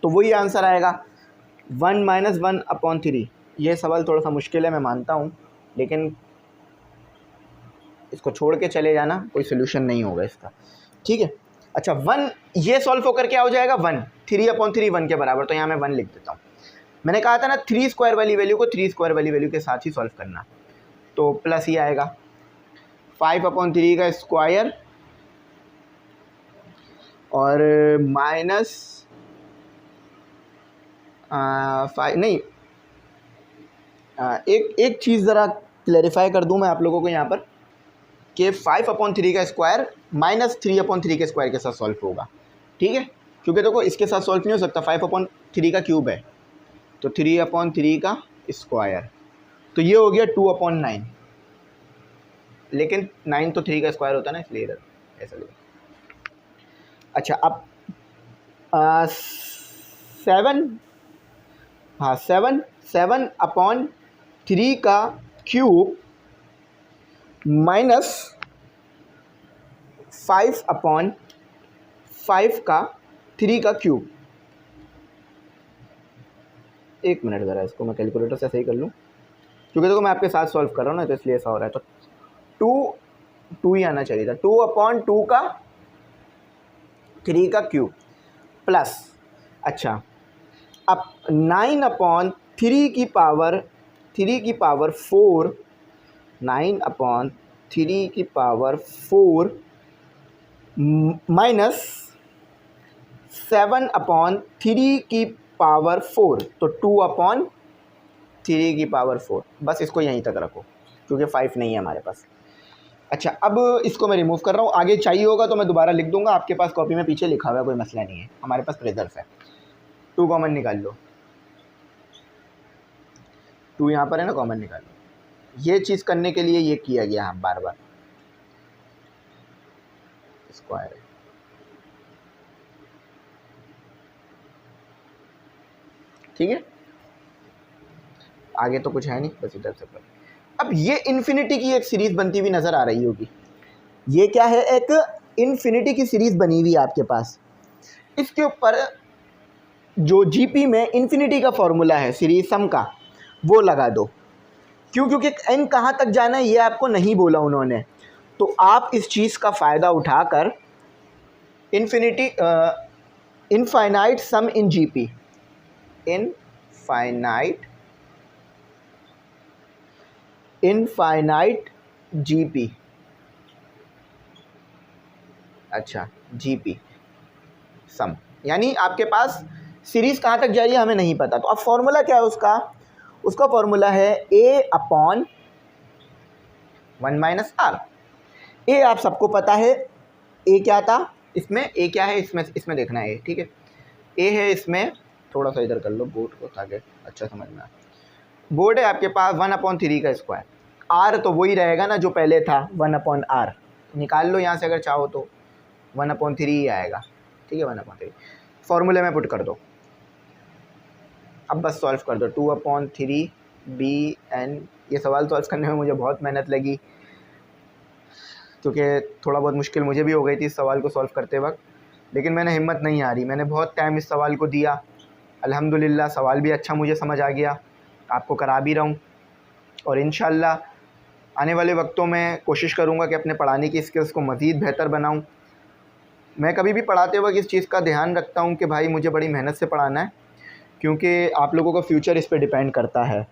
तो वही आंसर आएगा 1 - 1/3। ये सवाल थोड़ा सा मुश्किल है, मैं मानता हूँ, लेकिन इसको छोड़ के चले जाना, कोई सोल्यूशन नहीं होगा इसका, ठीक है। अच्छा, 1 ये सॉल्व होकर क्या हो जाएगा, 1, 3/3 1 के बराबर, तो यहाँ मैं 1 लिख देता हूँ। मैंने कहा था ना 3 स्क्वायर वाली वैल्यू को 3 स्क्वायर वाली वैल्यू के साथ ही सॉल्व करना, तो प्लस ही आएगा 5/3 का स्क्वायर और माइनस 5 नहीं, एक चीज़ ज़रा क्लैरिफाई कर दूं मैं आप लोगों को यहाँ पर कि 5/3 का स्क्वायर माइनस 3/3 के स्क्वायर के साथ सॉल्व होगा, ठीक है, क्योंकि देखो इसके साथ सॉल्व नहीं हो सकता, 5/3 का क्यूब है, तो 3/3 का स्क्वायर, तो ये हो गया 2/9, लेकिन 9 तो 3 का स्क्वायर होता है ना, इसलिए इधर ऐसा लिखा। अच्छा, अब 7/3 का क्यूब माइनस 5/5 का 3 का क्यूब। एक मिनट ज़रा, इसको मैं कैलकुलेटर से सही कर लूँ, क्योंकि देखो मैं आपके साथ सॉल्व कर रहा हूँ ना, तो इसलिए ऐसा हो रहा है। तो 2 ही आना चाहिए था, 2/2 का 3 का क्यूब प्लस, अच्छा, अब 9/3 की पावर 4, 9/3 की पावर 4 माइनस 7/3 की पावर 4, तो 2/3 की पावर 4। बस इसको यहीं तक रखो क्योंकि 5 नहीं है हमारे पास। अच्छा, अब इसको मैं रिमूव कर रहा हूँ, आगे चाहिए होगा तो मैं दोबारा लिख दूंगा, आपके पास कॉपी में पीछे लिखा हुआ है, कोई मसला नहीं है, हमारे पास प्रिजर्व है। 2 कॉमन निकाल लो, 2 यहाँ पर है ना, कॉमन निकाल लो। ये चीज़ करने के लिए ये किया गया है बार बार, स्क्वायर है, ठीक है, आगे तो कुछ है नहीं, बस इधर से पर। अब ये इन्फिनिटी की एक सीरीज़ बनती हुई नज़र आ रही होगी, ये क्या है, एक इन्फिनिटी की सीरीज़ बनी हुई है आपके पास, इसके ऊपर जो जीपी में इन्फिनिटी का फॉर्मूला है सीरीज सम का, वो लगा दो। क्यों, क्योंकि एन कहाँ तक जाना है ये आपको नहीं बोला उन्होंने, तो आप इस चीज़ का फ़ायदा उठाकर infinity infinite sum in GP, infinite GP, अच्छा, जीपी सम, यानी आपके पास सीरीज़ कहाँ तक जा रही है हमें नहीं पता, तो अब फॉर्मूला क्या है उसका फॉर्मूला है a/1 - r। ए आप सबको पता है, ए क्या था इसमें, ए क्या है इसमें देखना है, ठीक है। ए है इसमें, थोड़ा सा इधर कर लो बोर्ड को ताकि अच्छा समझ में आए। बोर्ड है आपके पास 1/3 का स्क्वायर, आर तो वही रहेगा ना जो पहले था 1/r, निकाल लो यहाँ से अगर चाहो तो 1/3 ही आएगा, ठीक है 1/3 फॉर्मूले में पुट कर दो। अब बस सॉल्व कर दो 2/3 bn। ये सवाल सॉल्व करने में मुझे बहुत मेहनत लगी क्योंकि थोड़ा बहुत मुश्किल मुझे भी हो गई थी इस सवाल को सॉल्व करते वक्त, लेकिन मैंने हिम्मत नहीं हारी, मैंने बहुत टाइम इस सवाल को दिया। अल्हम्दुलिल्लाह सवाल भी अच्छा मुझे समझ आ गया, आपको करा भी रहा हूँ, और इंशाल्लाह आने वाले वक्तों में कोशिश करूँगा कि अपने पढ़ाने की स्किल्स को मज़ीद बेहतर बनाऊँ। मैं कभी भी पढ़ाते वक्त इस चीज़ का ध्यान रखता हूँ कि भाई मुझे बड़ी मेहनत से पढ़ाना है, क्योंकि आप लोगों का फ्यूचर इस पर डिपेंड करता है,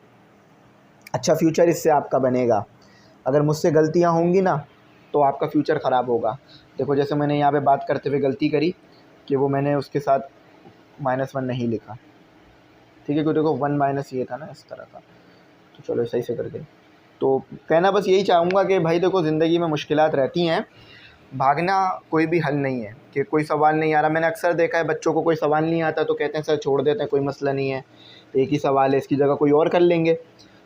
अच्छा फ्यूचर इससे आपका बनेगा। अगर मुझसे गलतियाँ होंगी ना तो आपका फ्यूचर ख़राब होगा। देखो जैसे मैंने यहाँ पे बात करते हुए गलती करी कि वो मैंने उसके साथ -1 नहीं लिखा, ठीक है, क्योंकि देखो 1 माइनस ये था ना इस तरह का, तो चलो सही से करके। तो कहना बस यही चाहूँगा कि भाई देखो ज़िंदगी में मुश्किलात रहती हैं, भागना कोई भी हल नहीं है कि कोई सवाल नहीं आ रहा। मैंने अक्सर देखा है बच्चों को कोई सवाल नहीं आता तो कहते हैं सर छोड़ देते हैं, कोई मसला नहीं है, एक ही सवाल है, इसकी जगह कोई और कर लेंगे।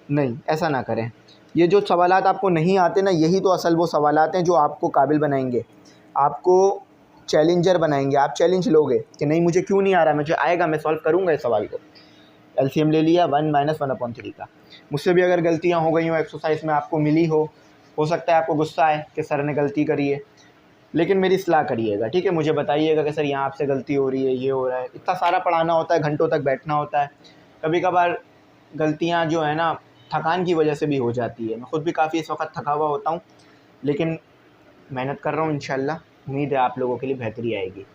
नहीं, ऐसा ना करें। ये जो सवालात आपको नहीं आते ना, यही तो असल वो सवालात हैं जो आपको काबिल बनाएंगे, आपको चैलेंजर बनाएंगे। आप चैलेंज लोगे कि नहीं मुझे क्यों नहीं आ रहा, मुझे आएगा, मैं सॉल्व करूँगा इस सवाल को। एलसीएम ले लिया 1 - 1/3 का। मुझसे भी अगर गलतियाँ हो गई हो एक्सरसाइज में, आपको मिली हो सकता है आपको गुस्सा आए कि सर ने गलती करी है, लेकिन मेरी सलाह करिएगा, ठीक है, मुझे बताइएगा कि सर यहाँ आपसे गलती हो रही है, ये हो रहा है। इतना सारा पढ़ाना होता है, घंटों तक बैठना होता है, कभी कभार गलतियाँ जो है ना थकान की वजह से भी हो जाती है। मैं ख़ुद भी काफ़ी इस वक्त थका हुआ होता हूँ, लेकिन मेहनत कर रहा हूँ, इंशाल्लाह उम्मीद है आप लोगों के लिए बेहतरी आएगी।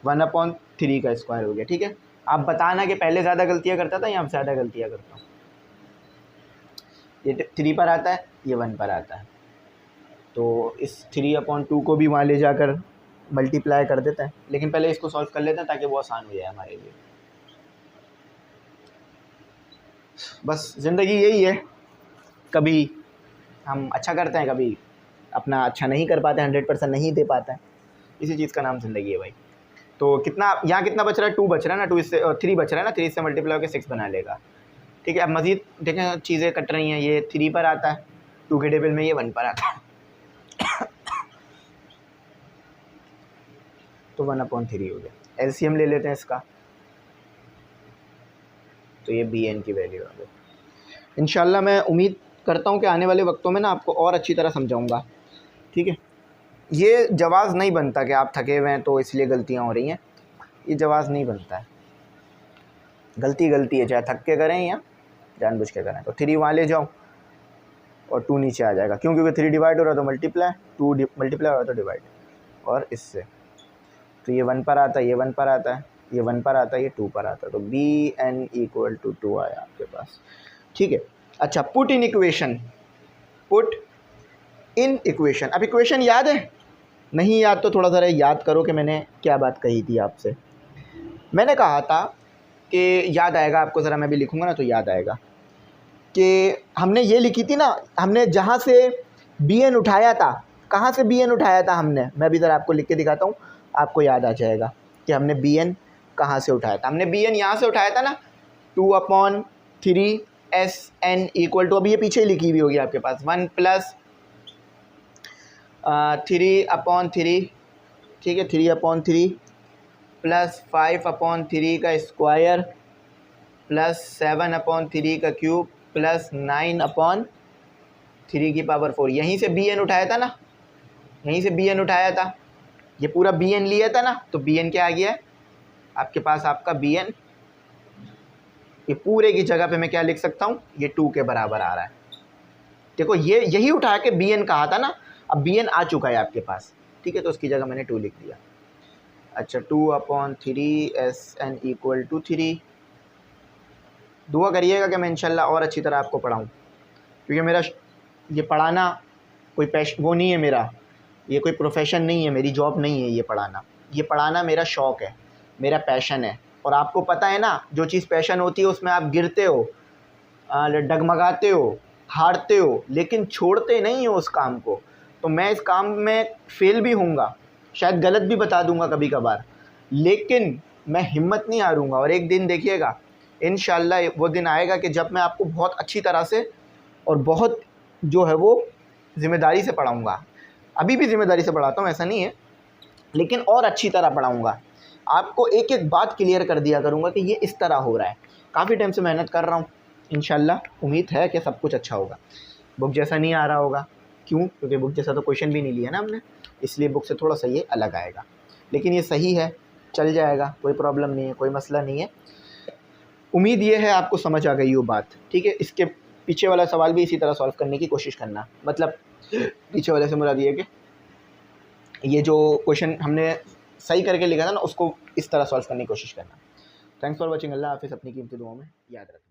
1/3 का स्क्वायर हो गया, ठीक है। आप बताना कि पहले ज़्यादा गलतियाँ करता था या अब ज़्यादा गलतियाँ करता हूँ। ये 3 पर आता है, ये 1 पर आता है, तो इस 3/2 को भी वहाँ ले जाकर मल्टीप्लाई कर देते हैं, लेकिन पहले इसको सॉल्व कर लेते हैं ताकि वो आसान हो जाए हमारे लिए। बस ज़िंदगी यही है, कभी हम अच्छा करते हैं, कभी अपना अच्छा नहीं कर पाते, 100% नहीं दे पाते हैं, इसी चीज़ का नाम ज़िंदगी है भाई। तो कितना यहाँ कितना बच रहा है, 2 बच रहा है ना, 2 इससे 3 बच रहा है ना, 3 से मल्टीप्लाई होकर 6 बना लेगा, ठीक है। अब मज़ीद देखें चीज़ें कट रही हैं, ये 3 पर आता है, 2 के टेबल में ये 1 पर आता है, तो 1/3 हो गया। एलसीएम ले लेते हैं इसका, तो ये bn की वैल्यू आ गई। इंशाल्लाह मैं उम्मीद करता हूँ कि आने वाले वक्तों में ना आपको और अच्छी तरह समझाऊँगा, ठीक है। ये जवाज़ नहीं बनता कि आप थके हुए हैं तो इसलिए गलतियाँ हो रही हैं, ये जवाज़ नहीं बनता है। गलती गलती है, चाहे थक के करें या जानबूझ के करें। तो 3 वहाँ ले जाओ और 2 नीचे आ जाएगा, क्यों, क्योंकि 3 डिवाइड हो रहा है तो मल्टीप्लाई, 2 मल्टीप्लाई हो रहा है तो डिवाइड, और इससे तो ये 1 पर आता है, ये 1 पर आता है, ये 1 पर आता है, ये 2 पर आता है, तो bn = 2 आया आपके पास, ठीक है। अच्छा, put in equation, put in equation. अब इक्वेशन याद है, नहीं याद तो थोड़ा सा याद करो कि मैंने क्या बात कही थी आपसे। मैंने कहा था कि याद आएगा आपको, ज़रा मैं भी लिखूँगा ना तो याद आएगा, कि हमने ये लिखी थी ना, हमने जहाँ से bn उठाया था, कहाँ से bn उठाया था हमने, मैं भी ज़रा आपको लिख के दिखाता हूँ, आपको याद आ जाएगा कि हमने bn कहाँ से उठाया था। हमने bn यहाँ से उठाया था ना, 2/3 SN = अभी ये पीछे लिखी हुई होगी आपके पास, 1 + 3/3, ठीक है, 3/3 + 5/3 का स्क्वायर प्लस 7/3 का क्यूब प्लस 9/3 की पावर 4। यहीं से bn उठाया था ना, यहीं से bn उठाया था, ये पूरा bn लिया था ना, तो bn क्या आ गया है आपके पास, आपका bn ये पूरे की जगह पे मैं क्या लिख सकता हूँ, ये 2 के बराबर आ रहा है। देखो ये यही उठा के bn कहा था ना, अब bn आ चुका है आपके पास, ठीक है, तो उसकी जगह मैंने 2 लिख दिया। अच्छा, 2/3 SN = 3। दुआ करिएगा कि मैं इंशाल्लाह और अच्छी तरह आपको पढ़ाऊँ, क्योंकि मेरा ये पढ़ाना कोई वो नहीं है, मेरा ये कोई प्रोफेशन नहीं है, मेरी जॉब नहीं है ये पढ़ाना। ये पढ़ाना मेरा शौक़ है, मेरा पैशन है। और आपको पता है ना, जो चीज़ पैशन होती है उसमें आप गिरते हो, डगमगाते हो, हारते हो, लेकिन छोड़ते नहीं हो उस काम को। तो मैं इस काम में फ़ेल भी होऊंगा, शायद गलत भी बता दूंगा कभी कभार, लेकिन मैं हिम्मत नहीं हारूंगा। और एक दिन देखिएगा इंशाल्लाह वो दिन आएगा कि जब मैं आपको बहुत अच्छी तरह से और बहुत जो है वो ज़िम्मेदारी से पढ़ाऊँगा। अभी भी ज़िम्मेदारी से पढ़ाता हूँ, ऐसा नहीं है, लेकिन और अच्छी तरह पढ़ाऊँगा। आपको एक एक बात क्लियर कर दिया करूँगा कि ये इस तरह हो रहा है। काफ़ी टाइम से मेहनत कर रहा हूँ, इंशाल्लाह उम्मीद है कि सब कुछ अच्छा होगा। बुक जैसा नहीं आ रहा होगा, क्यों? क्योंकि बुक जैसा तो क्वेश्चन भी नहीं लिया ना हमने, इसलिए बुक से थोड़ा सा ये अलग आएगा, लेकिन ये सही है, चल जाएगा, कोई प्रॉब्लम नहीं है, कोई मसला नहीं है। उम्मीद ये है आपको समझ आ गई वो बात, ठीक है। इसके पीछे वाला सवाल भी इसी तरह सॉल्व करने की कोशिश करना, मतलब पीछे वाले से मुराद ये है कि ये जो क्वेश्चन हमने सही करके लिखा था ना, उसको इस तरह सॉल्व करने की कोशिश करना। Thanks for watching. अल्लाह हाफिज़। अपनी कीमती दुआओं में याद रखना।